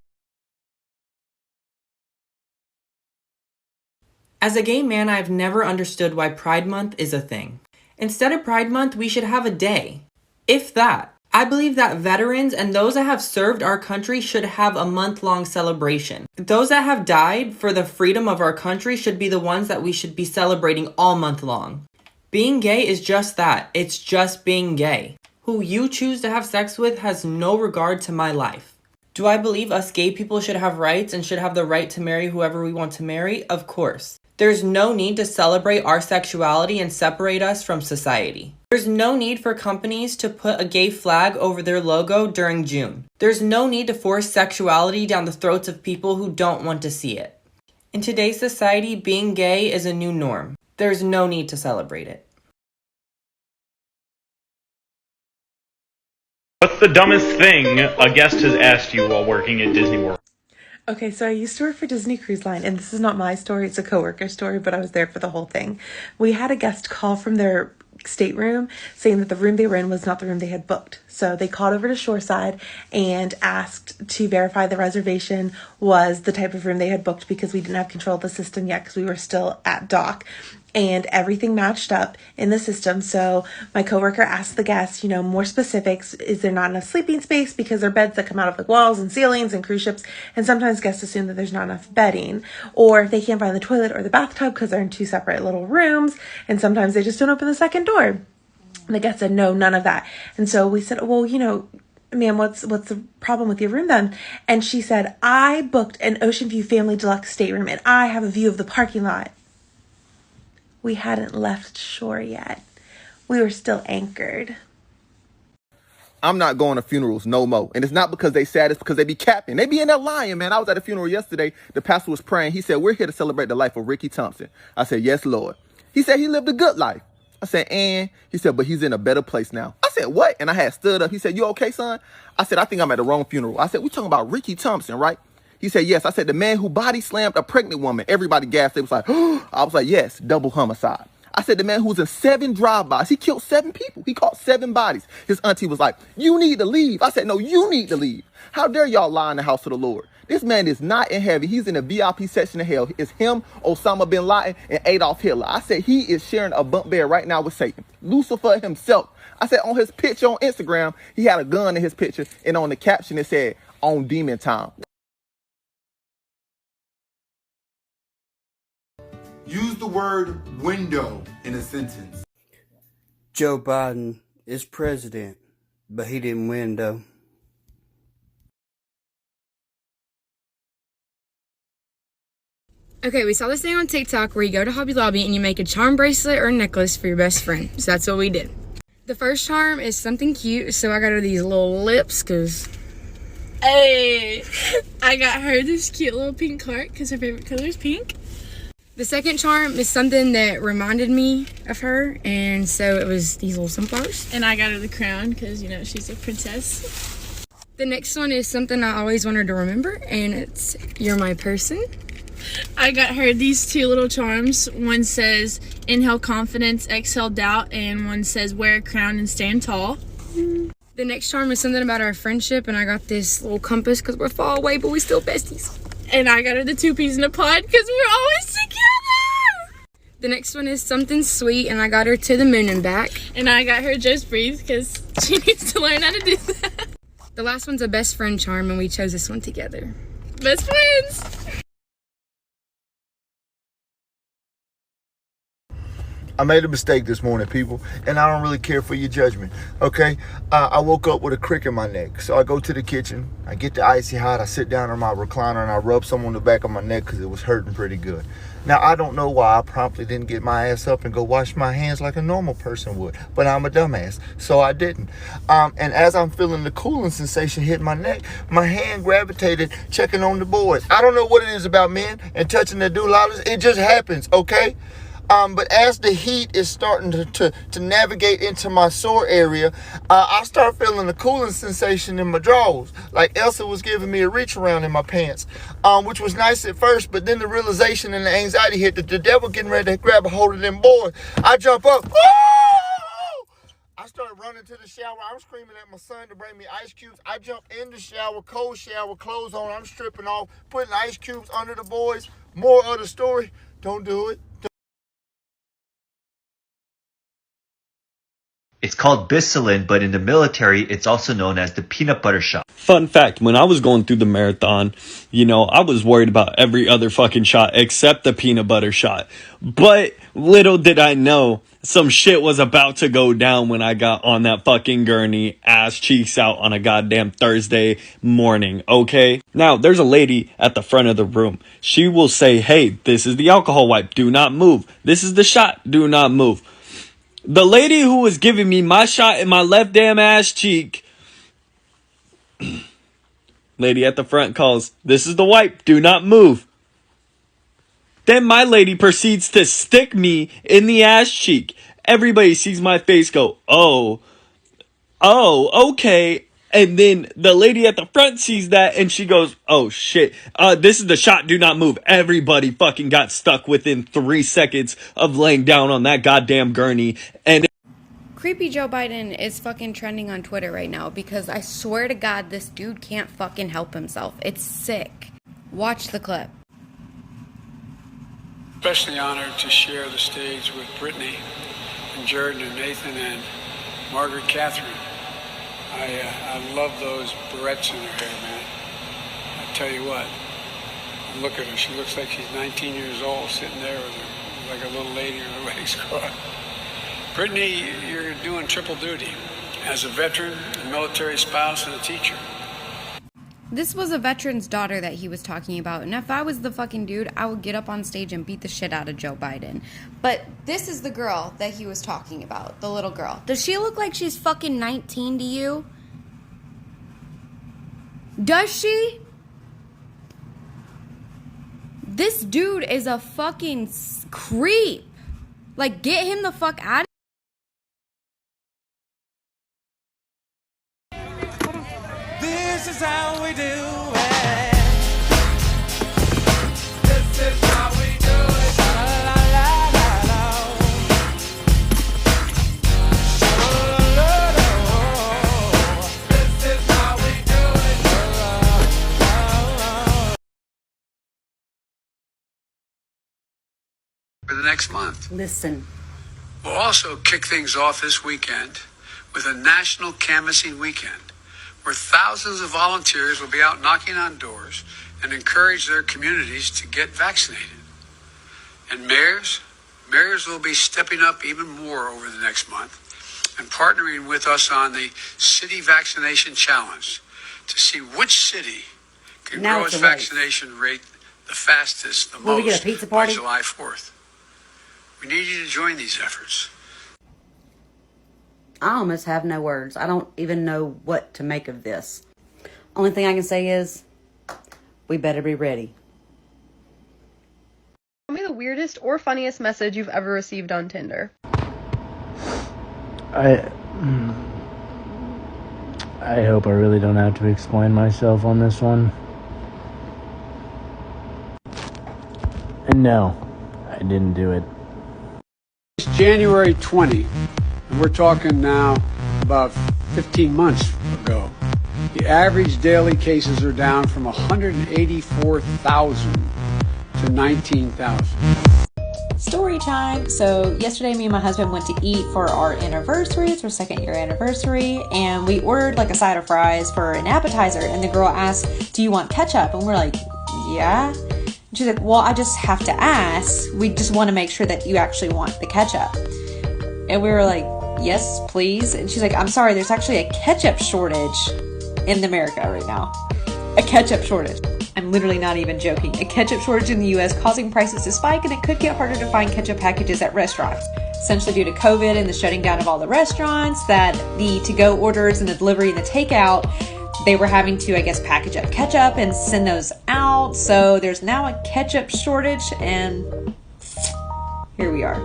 As a gay man, I've never understood why Pride Month is a thing. Instead of Pride Month, we should have a day. If that. I believe that veterans and those that have served our country should have a month-long celebration. Those that have died for the freedom of our country should be the ones that we should be celebrating all month long. Being gay is just that. It's just being gay. Who you choose to have sex with has no regard to my life. Do I believe us gay people should have rights and should have the right to marry whoever we want to marry? Of course. There's no need to celebrate our sexuality and separate us from society. There's no need for companies to put a gay flag over their logo during June. There's no need to force sexuality down the throats of people who don't want to see it. In today's society, being gay is a new norm. There's no need to celebrate it. What's the dumbest thing a guest has asked you while working at Disney World? Okay, so I used to work for Disney Cruise Line, and this is not my story, it's a coworker story, but I was there for the whole thing. We had a guest call from their stateroom saying that the room they were in was not the room they had booked. So they called over to Shoreside and asked to verify the reservation was the type of room they had booked, because we didn't have control of the system yet because we were still at dock. And everything matched up in the system. So my coworker asked the guest, more specifics. Is there not enough sleeping space? Because there are beds that come out of the walls and ceilings and cruise ships. And sometimes guests assume that there's not enough bedding. Or if they can't find the toilet or the bathtub because they're in two separate little rooms. And sometimes they just don't open the second door. And the guest said, no, none of that. And so we said, well, ma'am, what's the problem with your room then? And she said, I booked an Ocean View Family Deluxe stateroom and I have a view of the parking lot. We hadn't left shore yet. We were still anchored. I'm not going to funerals no more. And it's not because they sad, it's because they be capping. They be in there lying, man. I was at a funeral yesterday. The pastor was praying. He said, we're here to celebrate the life of Ricky Thompson. I said, yes, Lord. He said he lived a good life. I said, and he said, but he's in a better place now. I said, what? And I had stood up. He said, you okay, son? I said, I think I'm at the wrong funeral. I said, we talking about Ricky Thompson, right? He said, yes. I said, the man who body slammed a pregnant woman. Everybody gasped. They was like, oh. I was like, yes, double homicide. I said, the man who was in 7 drive-bys. He killed 7 people. He caught 7 bodies. His auntie was like, you need to leave. I said, no, you need to leave. How dare y'all lie in the house of the Lord? This man is not in heaven. He's in the VIP section of hell. It's him, Osama bin Laden, and Adolf Hitler. I said, he is sharing a bunk bed right now with Satan. Lucifer himself. I said, on his picture on Instagram, he had a gun in his picture, and on the caption it said, on demon time. Use the word window in a sentence. Joe Biden is president, but he didn't win though. Okay, we saw this thing on TikTok where you go to Hobby Lobby and you make a charm bracelet or a necklace for your best friend. So that's what we did. The first charm is something cute, so I got her these little lips because... Hey! I got her this cute little pink heart because her favorite color is pink. The second charm is something that reminded me of her, and so it was these little sunflowers. And I got her the crown because, she's a princess. The next one is something I always want her to remember, and it's You're My Person. I got her these 2 little charms. One says, inhale confidence, exhale doubt, and one says, wear a crown and stand tall. The next charm is something about our friendship, and I got this little compass because we're far away, but we're still besties. And I got her the 2 peas in a pod because we're always together. The next one is something sweet, and I got her To the Moon and Back. And I got her Just Breathe because she needs to learn how to do that. The last one's a best friend charm, and we chose this one together. Best friends. I made a mistake this morning, people, and I don't really care for your judgment, okay? I woke up with a crick in my neck, so I go to the kitchen, I get the icy hot, I sit down on my recliner, and I rub some on the back of my neck because it was hurting pretty good. Now, I don't know why I promptly didn't get my ass up and go wash my hands like a normal person would, but I'm a dumbass, so I didn't. And as I'm feeling the cooling sensation hit my neck, my hand gravitated checking on the boys. I don't know what it is about men and touching their doulalas. It just happens, okay? But as the heat is starting to navigate into my sore area, I start feeling a cooling sensation in my drawers. Like Elsa was giving me a reach around in my pants, which was nice at first, but then the realization and the anxiety hit that the devil getting ready to grab a hold of them boys. I jump up. I started running to the shower. I'm screaming at my son to bring me ice cubes. I jump in the shower, cold shower, clothes on. I'm stripping off, putting ice cubes under the boys. More of the story. Don't do it. It's called Bissolin, but in the military, it's also known as the peanut butter shot. Fun fact, when I was going through the marathon, I was worried about every other fucking shot except the peanut butter shot. But little did I know, some shit was about to go down when I got on that fucking gurney, ass cheeks out on a goddamn Thursday morning, okay? Now, there's a lady at the front of the room. She will say, hey, this is the alcohol wipe, do not move. This is the shot, do not move. The lady who was giving me my shot in my left damn ass cheek, lady at the front calls, this is the wipe, do not move. Then my lady proceeds to stick me in the ass cheek. Everybody sees my face go, oh, okay. And then the lady at the front sees that and she goes, oh shit, this is the shot, do not move. Everybody fucking got stuck within 3 seconds of laying down on that goddamn gurney. And Creepy Joe Biden is fucking trending on Twitter right now because I swear to God, this dude can't fucking help himself. It's sick. Watch the clip. Especially honored to share the stage with Brittany and Jordan and Nathan and Margaret Catherine. I love those barrettes in her hair, man. I tell you what, look at her. She looks like she's 19 years old, sitting there with her, like a little lady with her legs crossed. Brittany, you're doing triple duty as a veteran, a military spouse, and a teacher. This was a veteran's daughter that he was talking about, and if I was the fucking dude, I would get up on stage and beat the shit out of Joe Biden. But this is the girl that he was talking about, the little girl. Does she look like she's fucking 19 to you? Does she? This dude is a fucking creep. Like, get him the fuck out of This is how we do it. This is how we do it. La la la la la. La la la. This is how we do it. For the next month. Listen. We'll also kick things off this weekend with a national canvassing weekend, where thousands of volunteers will be out knocking on doors and encourage their communities to get vaccinated. And mayors will be stepping up even more over the next month and partnering with us on the City Vaccination Challenge to see which city can Now grow it's its a race. vaccination rate the fastest, the Will we most get a pizza by party? July 4th. We need you to join these efforts. I almost have no words. I don't even know what to make of this. Only thing I can say is, we better be ready. Tell me the weirdest or funniest message you've ever received on Tinder. I hope I really don't have to explain myself on this one. And no, I didn't do it. It's January 20, and we're talking now about 15 months ago. The average daily cases are down from 184,000 to 19,000. Story time. So yesterday me and my husband went to eat for our anniversary. It's our 2nd year anniversary, and we ordered like a side of fries for an appetizer, and the girl asked, do you want ketchup? And we're like, yeah. And she's like, well, I just have to ask. We just want to make sure that you actually want the ketchup. And we were like, yes, please. And she's like, I'm sorry, there's actually a ketchup shortage in America right now. A ketchup shortage. I'm literally not even joking. A ketchup shortage in the US causing prices to spike, and it could get harder to find ketchup packages at restaurants. Essentially due to COVID and the shutting down of all the restaurants, that the to-go orders and the delivery and the takeout, they were having to, I guess, package up ketchup and send those out. So there's now a ketchup shortage, and here we are.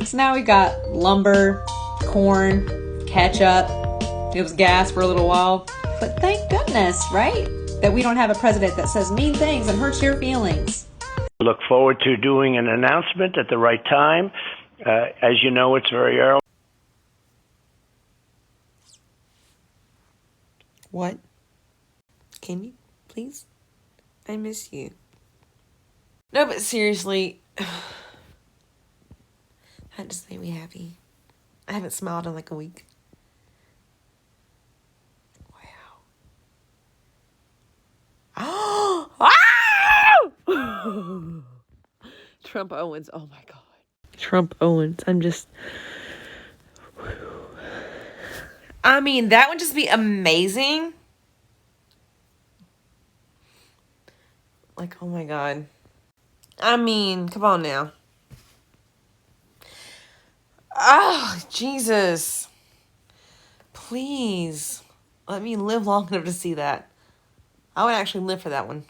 So now we got lumber, corn, ketchup. It was gas for a little while. But thank goodness, right? That we don't have a president that says mean things and hurts your feelings. Look forward to doing an announcement at the right time. As you know, it's very early. What? Can you, please? I miss you. No, but seriously, that just made me happy. I haven't smiled in like a week. Wow. Trump Owens, oh my God. Trump Owens, I mean, that would just be amazing. Like, oh my God. I mean, come on now. Oh, Jesus. Please. Let me live long enough to see that. I would actually live for that one.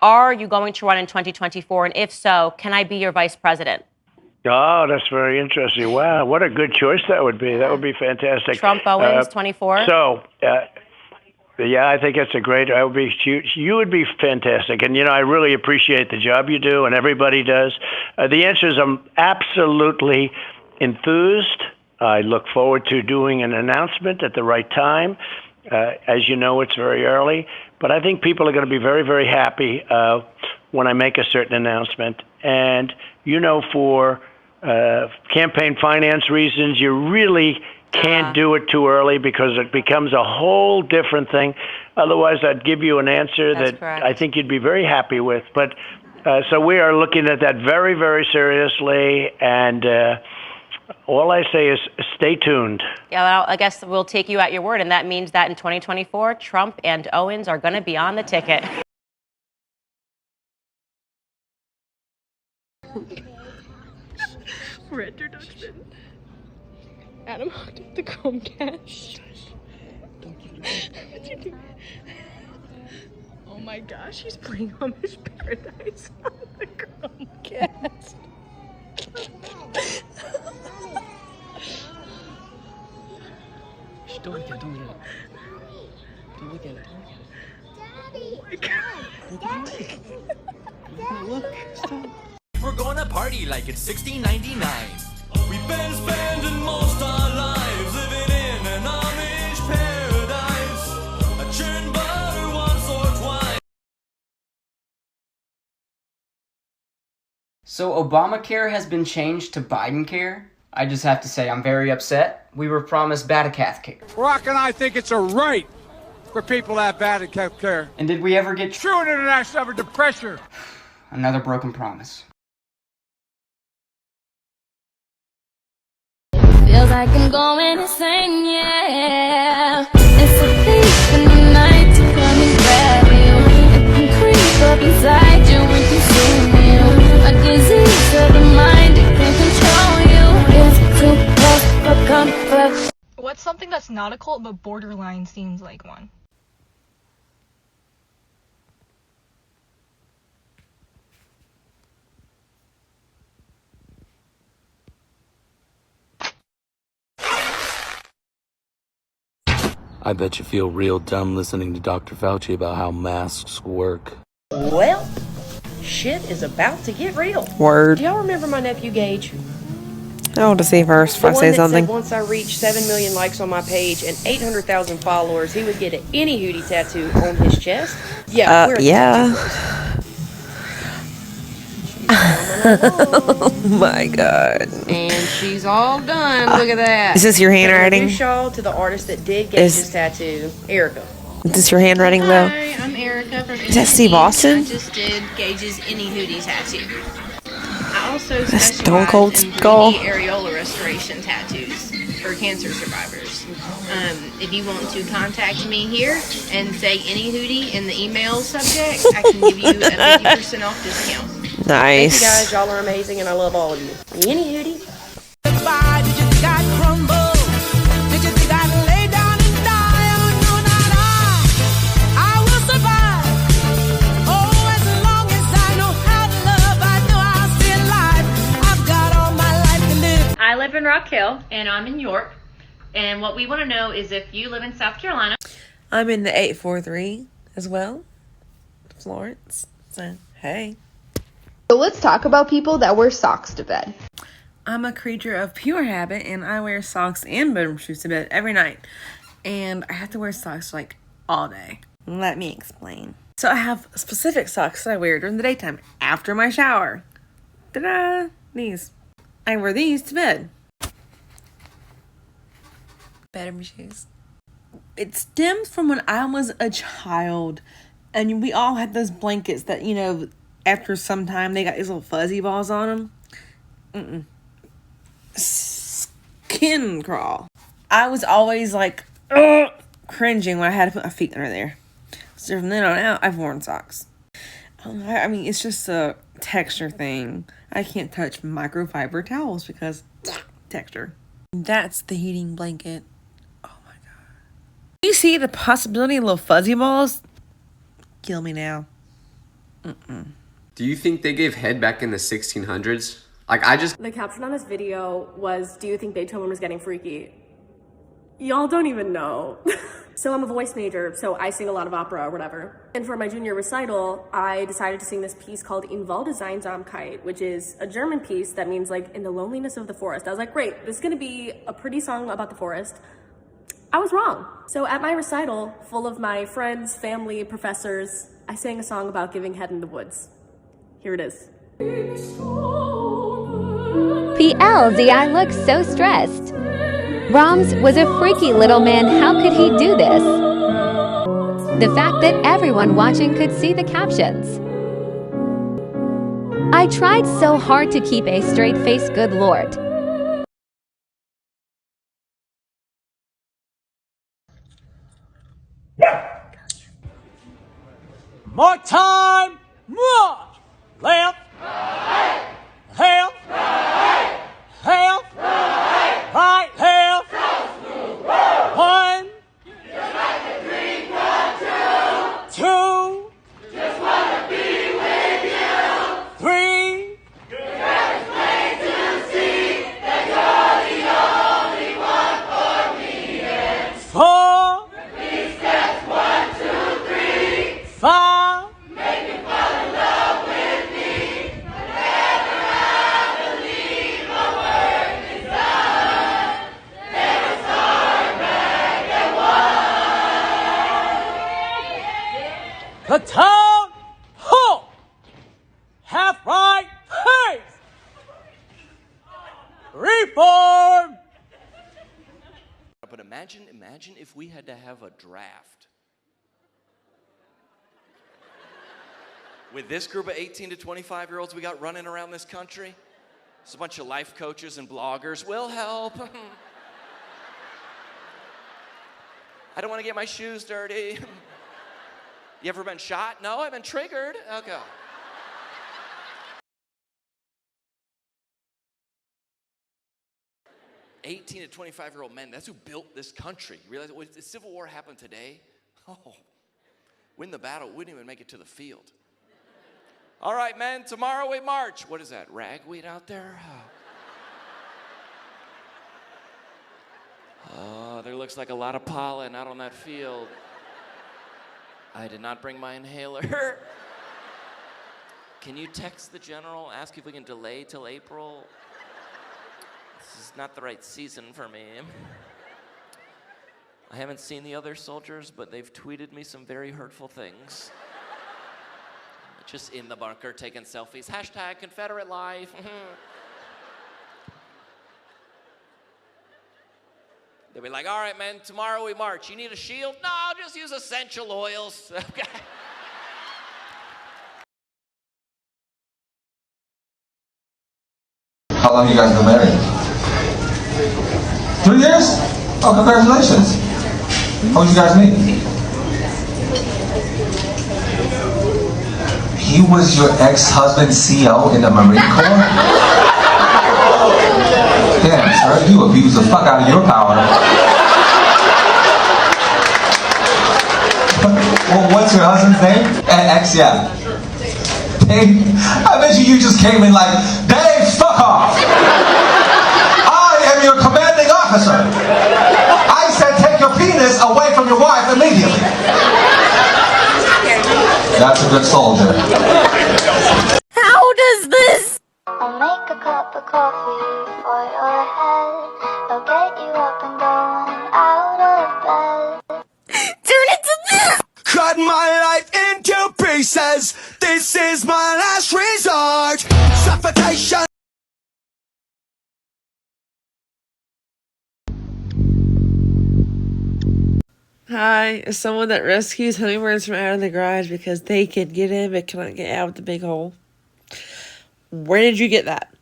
Are you going to run in 2024? And if so, can I be your vice president? Oh, that's very interesting. Wow, what a good choice that would be. That would be fantastic. Trump Owens, 24. Yeah, I think it's a great. I would be. You would be fantastic, and I really appreciate the job you do, and everybody does. The answer is I'm absolutely enthused. I look forward to doing an announcement at the right time. As you know, it's very early, but I think people are going to be very, very happy when I make a certain announcement. And for campaign finance reasons, you really can't do it too early because it becomes a whole different thing. Otherwise, I'd give you an answer that correct. I think you'd be very happy with. But so we are looking at that very, very seriously, and all I say is stay tuned. Yeah, well, I guess we'll take you at your word, and that means that in 2024, Trump and Owens are going to be on the ticket. Red Dutchman. Adam hooked up the Chromecast. What'd you do? Oh my gosh, he's playing Amish Paradise on the Chromecast. Don't look at it. Don't look at it. Don't look at it. Oh my god. Look. Stop. We're gonna party like it's 1699. We've been spending most our lives living in an Amish paradise. A churn butter once or twice. So Obamacare has been changed to Bidencare. I just have to say I'm very upset. We were promised Badacath care. Brock and I think it's a right for people to have Badacath care. And did we ever get True international effort to pressure. another broken promise? Feels like I'm going insane, yeah. It's a thief in the night to come and grab you. It can creep up inside you and consume you. A disease of the mind, it can control you. It's too close for comfort. What's something that's not a cult but borderline seems like one? I bet you feel real dumb listening to Dr. Fauci about how masks work. Well, shit is about to get real. Word. Do y'all remember my nephew Gage? I want to see first if I say something. Said once I reached 7 million likes on my page and 800,000 followers, he would get an any hootie tattoo on his chest. Yeah. we're Yeah. Oh my god. And she's all done. Look at that. Is this your handwriting? New shawl to the artist that did Gage's tattoo, Erica. Is this your handwriting though? Hi, I'm Erica from Is that Steve NBC. Austin? I just did Gage's Any Hootie tattoo. I also That's specialize Stone Cold in Skull. 3D areola restoration tattoos for cancer survivors. If you want to contact me here and say Any Hootie in the email subject, I can give you a 50% off discount. Nice. Thank you guys. Y'all are amazing and I love all of you. Any hootie. I live in Rock Hill and I'm in York. And what we want to know is if you live in South Carolina. I'm in the 843 as well. Florence. So, hey. So let's talk about people that wear socks to bed. I'm a creature of pure habit and I wear socks and bedroom shoes to bed every night. And I have to wear socks like all day. Let me explain. So I have specific socks that I wear during the daytime after my shower. Ta-da! These. I wear these to bed. Bedroom shoes. It stems from when I was a child. And we all had those blankets that, you know, after some time they got these little fuzzy balls on them. Skin crawl. I was always like, cringing when I had to put my feet under there. So from then on out, I've worn socks. I mean, it's just a texture thing. I can't touch microfiber towels because texture. That's the heating blanket. Oh my god. You see the possibility of little fuzzy balls? Kill me now. Do you think they gave head back in the 1600s? Like, I just... The caption on this video was, "Do you think Beethoven was getting freaky?" Y'all don't even know. So I'm a voice major, so I sing a lot of opera or whatever. And for my junior recital, I decided to sing this piece called In Wald Einsamkeit, which is a German piece that means like in the loneliness of the forest. I was like, great, this is gonna be a pretty song about the forest. I was wrong. So at my recital, full of my friends, family, professors, I sang a song about giving head in the woods. Here it is. PLZ, I look so stressed. Brahms was a freaky little man. How could he do this? The fact that everyone watching could see the captions. I tried so hard to keep a straight face, good lord. More time! More! Left! Right! Left! Right! Left! Right! Left! 1! Just like a dream come true! 2! Just wanna be with you! 3! It's plain to see that you're the only one for me. And 4! Repeat steps 1, 2, 3. 5! Make me fall in love with me. Whenever I believe my work is done, never start back at 1. The town hall, half right pace, reform. But imagine if we had to have a draft. With this group of 18 to 25-year-olds we got running around this country, there's a bunch of life coaches and bloggers. We'll help. I don't want to get my shoes dirty. You ever been shot? No, I've been triggered. Okay. "18 to 25-year-old men, that's who built this country. You realize if the Civil War happened today, win the battle, wouldn't even make it to the field. All right, men, tomorrow we march. What is that, ragweed out there? Oh, there looks like a lot of pollen out on that field. I did not bring my inhaler. Can you text the general, ask if we can delay till April? This is not the right season for me. I haven't seen the other soldiers, but they've tweeted me some very hurtful things. Just in the bunker, taking selfies. Hashtag Confederate life. They'll be like, all right, man, tomorrow we march. You need a shield? No, I'll just use essential oils. Okay. How long you guys been married? 3 years? Oh, congratulations. How'd you guys meet? He was your ex-husband CO in the Marine Corps? Damn, sir, you abused the fuck out of your power. Well, what's your husband's name? Ex, yeah. Dave, I bet you just came in like, Dave, fuck off! I am your commanding officer. I said take your penis away from your wife immediately. That's a good soldier. How does this? I'll make a cup of coffee for your head. I'll get you up and going out of bed. Turn it to this! Cut my life into pieces. This is my last resort. Suffocation. Hi, is someone that rescues hummingbirds from out of the garage because they can get in but cannot get out with the big hole? Where did you get that?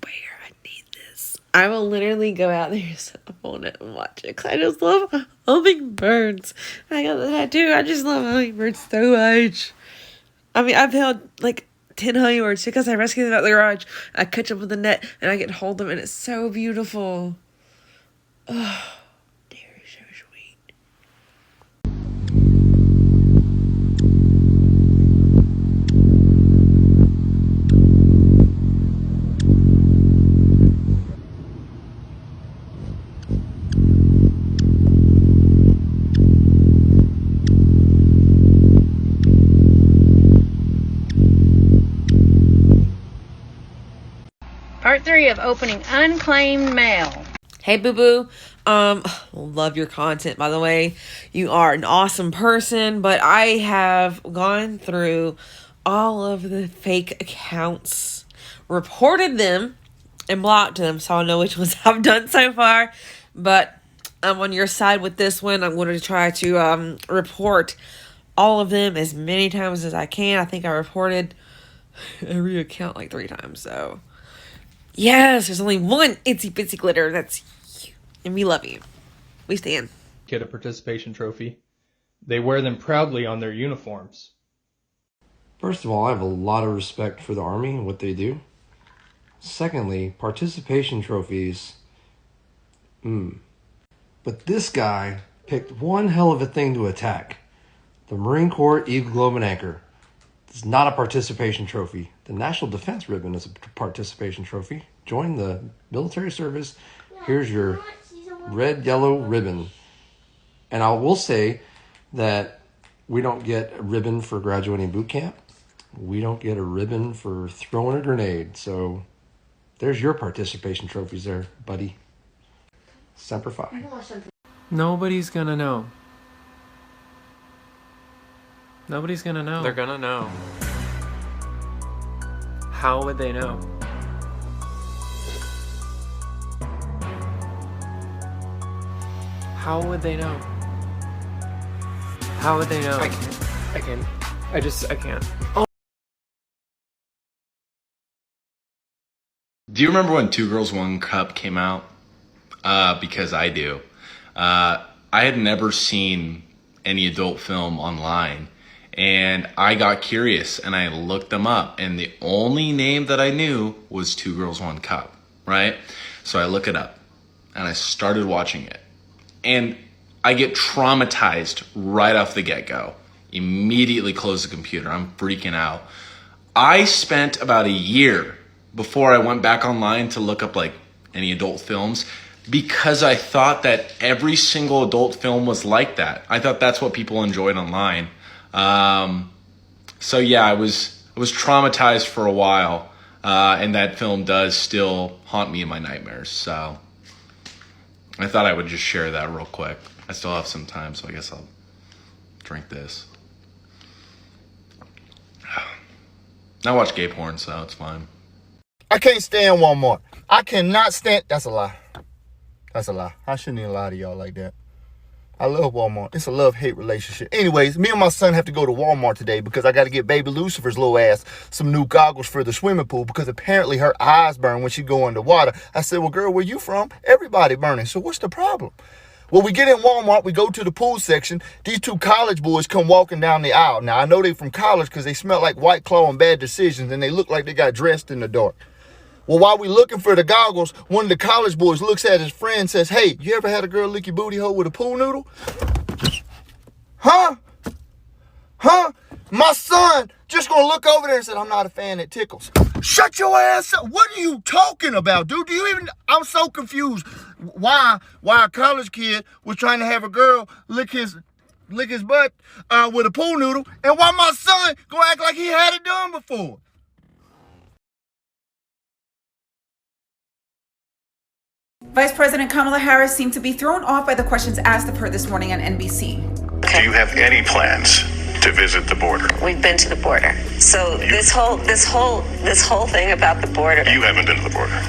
Where? I need this. I will literally go out there on it and watch it because I just love hummingbirds. I got the tattoo. I just love hummingbirds so much. I mean, I've held like 10 hummingbirds because I rescue them out of the garage. I catch them with a net and I get to hold them and it's so beautiful. Oh. Part 3 of opening unclaimed mail. Hey, Boo Boo. Love your content, by the way. You are an awesome person, but I have gone through all of the fake accounts, reported them, and blocked them, so I know which ones I've done so far. But I'm on your side with this one. I'm going to try to report all of them as many times as I can. I think I reported every account like 3 times, so yes, there's only one itsy bitsy glitter. That's you, and we love you. We stand. Get a participation trophy. They wear them proudly on their uniforms. First of all, I have a lot of respect for the Army and what they do. Secondly, participation trophies. But this guy picked one hell of a thing to attack. The Marine Corps Eagle Globe and Anchor. It's not a participation trophy. The National Defense Ribbon is a participation trophy. Join the military service. Here's your red, yellow ribbon. And I will say that we don't get a ribbon for graduating boot camp. We don't get a ribbon for throwing a grenade. So there's your participation trophies there, buddy. Semper Fi. Nobody's gonna know. Nobody's gonna know. They're gonna know. How would they know? How would they know? How would they know? I can't. I can't. Oh. Do you remember when Two Girls, One Cup came out? Because I do. I had never seen any adult film online. And I got curious and I looked them up. And the only name that I knew was Two Girls, One Cup, right? So I look it up and I started watching it. And I get traumatized right off the get-go. Immediately close the computer. I'm freaking out. I spent about a year before I went back online to look up like any adult films because I thought that every single adult film was like that. I thought that's what people enjoyed online. So yeah, I was traumatized for a while, and that film does still haunt me in my nightmares. So I thought I would just share that real quick. I still have some time, so I guess I'll drink this. I watch gay porn, so it's fine. I can't stand Walmart. I cannot stand. That's a lie. That's a lie. I shouldn't even lie to y'all like that. I love Walmart. It's a love-hate relationship. Anyways, me and my son have to go to Walmart today because I got to get baby Lucifer's little ass some new goggles for the swimming pool because apparently her eyes burn when she go underwater. I said, well, girl, where you from? Everybody burning. So what's the problem? Well, we get in Walmart. We go to the pool section. These 2 college boys come walking down the aisle. Now, I know they from college because they smell like White Claw and Bad Decisions, and they look like they got dressed in the dark. Well, while we looking for the goggles, one of the college boys looks at his friend and says, hey, you ever had a girl lick your booty hole with a pool noodle? Huh? My son just gonna look over there and said, I'm not a fan, it tickles. Shut your ass up. What are you talking about, dude? I'm so confused. Why a college kid was trying to have a girl lick his butt with a pool noodle, and why my son gonna act like he had it done before? Vice President Kamala Harris seemed to be thrown off by the questions asked of her this morning on NBC. Do you have any plans to visit the border? We've been to the border. So this whole thing about the border. You haven't been to the border.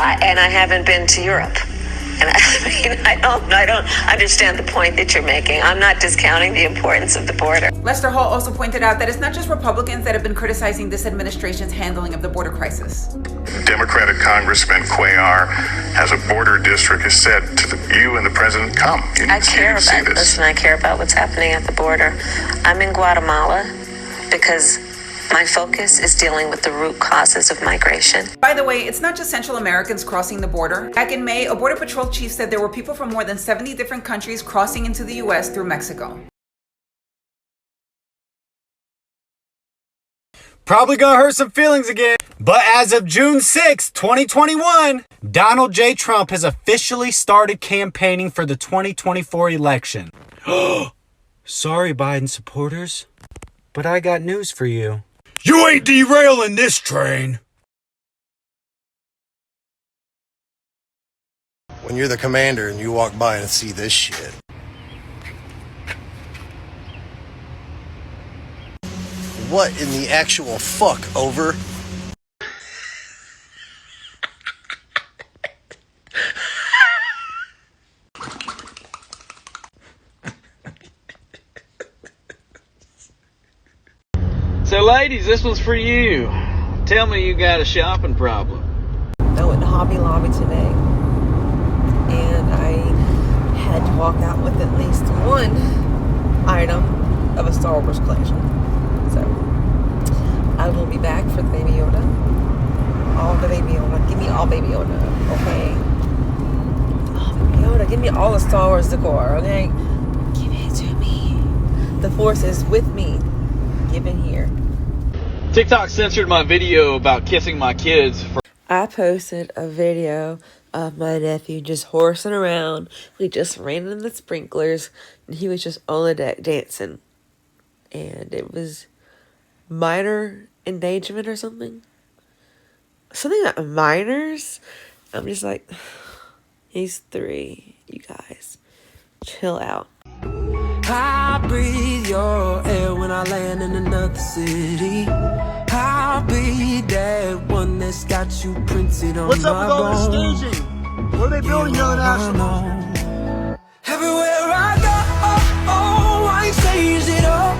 And I haven't been to Europe. And I don't understand the point that you're making. I'm not discounting the importance of the border. Lester Hall also pointed out that it's not just Republicans that have been criticizing this administration's handling of the border crisis. Democratic Congressman Cuellar has a border district has said to you and the president, come. I care about what's happening at the border. I'm in Guatemala because my focus is dealing with the root causes of migration. By the way, it's not just Central Americans crossing the border. Back in May, a Border Patrol chief said there were people from more than 70 different countries crossing into the U.S. through Mexico. Probably gonna hurt some feelings again. But as of June 6, 2021, Donald J. Trump has officially started campaigning for the 2024 election. Sorry, Biden supporters, but I got news for you. You ain't derailing this train. when you're the commander and you walk by and see this shit. What in the actual fuck, over? So ladies, this one's for you. Tell me you got a shopping problem. I went to Hobby Lobby today, and I had to walk out with at least one item of a Star Wars collection. So I will be back for the Baby Yoda. All the Baby Yoda. Give me all Baby Yoda, okay? All Baby Yoda. Give me all the Star Wars decor, okay? Give it to me. The Force is with me. Give it here. TikTok censored my video about kissing my kids. I posted a video of my nephew just horsing around. We just ran in the sprinklers, and he was just on the deck dancing. And it was minor endangerment or something. Something about minors. I'm just like, he's 3. You guys, chill out. I breathe your air when I land in another city. I'll be that one that's got you printed on What's up my with all this bones. staging? What are they building here in Ashland? Everywhere I go, I changed it all.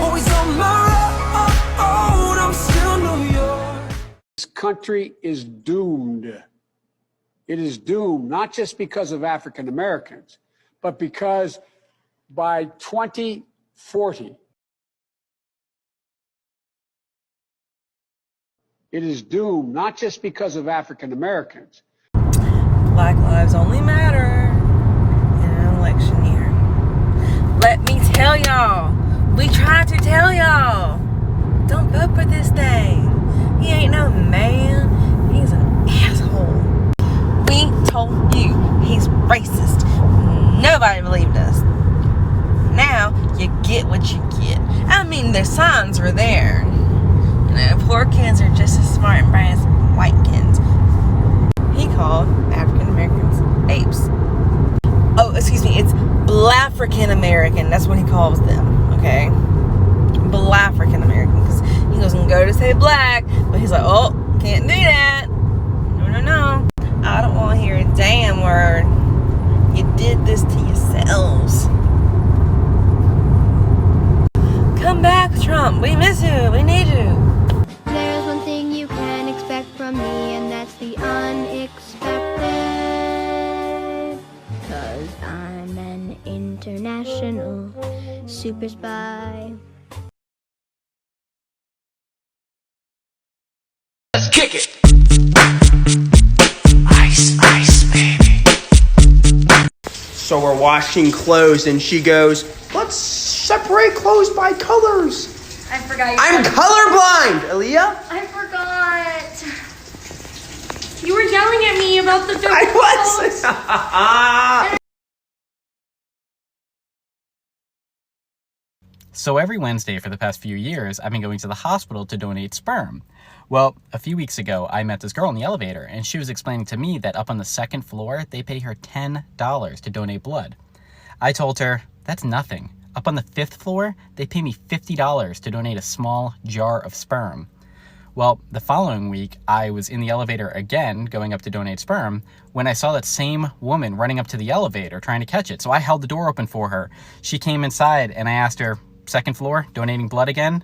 Always on my own, I'm still New York. This country is doomed. It is doomed, not just because of African Americans, but because by 2040, it is doomed, not just because of African Americans. Black lives only matter in an election year. Let me tell y'all, we tried to tell y'all, don't vote for this thing. He ain't no man, he's an asshole. We told you he's racist. Nobody believed us. Now you get what you get. I mean, their signs were there. You know, poor kids are just as smart and bright as white kids. He called African Americans apes. Oh, excuse me, it's Blafrican American. That's what he calls them, okay? Blafrican American, because he doesn't go to say black, but he's like, oh, can't do that. No. I don't want to hear a damn word. You did this to yourselves. Come back, Trump. We miss you. We need you. There's one thing you can expect from me, and that's the unexpected. 'Cause I'm an international super spy. Let's kick it. Ice, baby. So we're washing clothes, and she goes, let's separate clothes by colors. I forgot. I'm colorblind, Aaliyah. I forgot. You were yelling at me about the different I was. So every Wednesday for the past few years, I've been going to the hospital to donate sperm. Well, a few weeks ago, I met this girl in the elevator, and she was explaining to me that up on the 2nd floor, they pay her $10 to donate blood. I told her, that's nothing. Up on the 5th floor, they pay me $50 to donate a small jar of sperm. Well, the following week, I was in the elevator again, going up to donate sperm, when I saw that same woman running up to the elevator, trying to catch it. So I held the door open for her. She came inside, and I asked her, 2nd floor, donating blood again?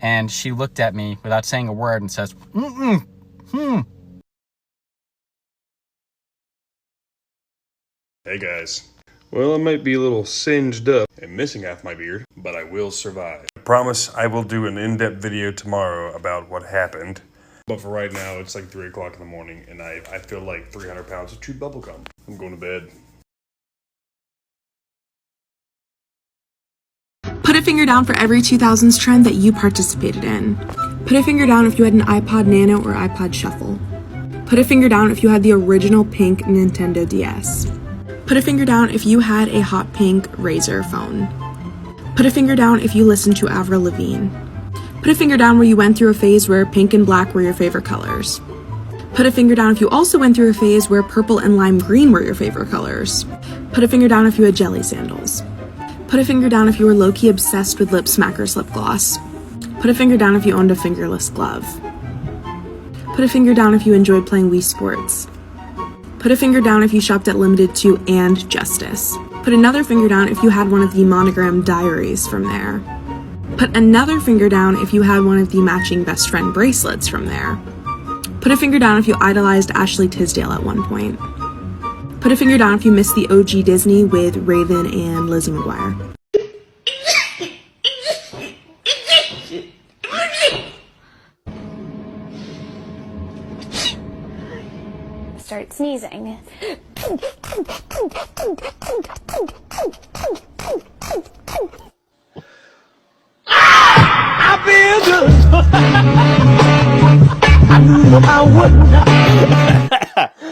And she looked at me without saying a word and says, Hey guys. Well, I might be a little singed up and missing half my beard, but I will survive. I promise I will do an in-depth video tomorrow about what happened. But for right now, it's like 3 o'clock in the morning, and I feel like 300 pounds of chewed bubblegum. I'm going to bed. Put a finger down for every 2000s trend that you participated in. Put a finger down if you had an iPod Nano or iPod Shuffle. Put a finger down if you had the original pink Nintendo DS. Put a finger down if you had a hot pink Razr phone. Put a finger down if you listened to Avril Lavigne. Put a finger down where you went through a phase where pink and black were your favorite colors. Put a finger down if you also went through a phase where purple and lime green were your favorite colors. Put a finger down if you had jelly sandals. Put a finger down if you were low-key obsessed with Lip Smackers lip gloss. Put a finger down if you owned a fingerless glove. Put a finger down if you enjoyed playing Wii Sports. Put a finger down if you shopped at Limited Too and Justice. Put another finger down if you had one of the Monogram diaries from there. Put another finger down if you had one of the matching best friend bracelets from there. Put a finger down if you idolized Ashley Tisdale at one point. Put a finger down if you missed the OG Disney with Raven and Lizzie McGuire. Start sneezing. I feel good. I knew I wouldn't.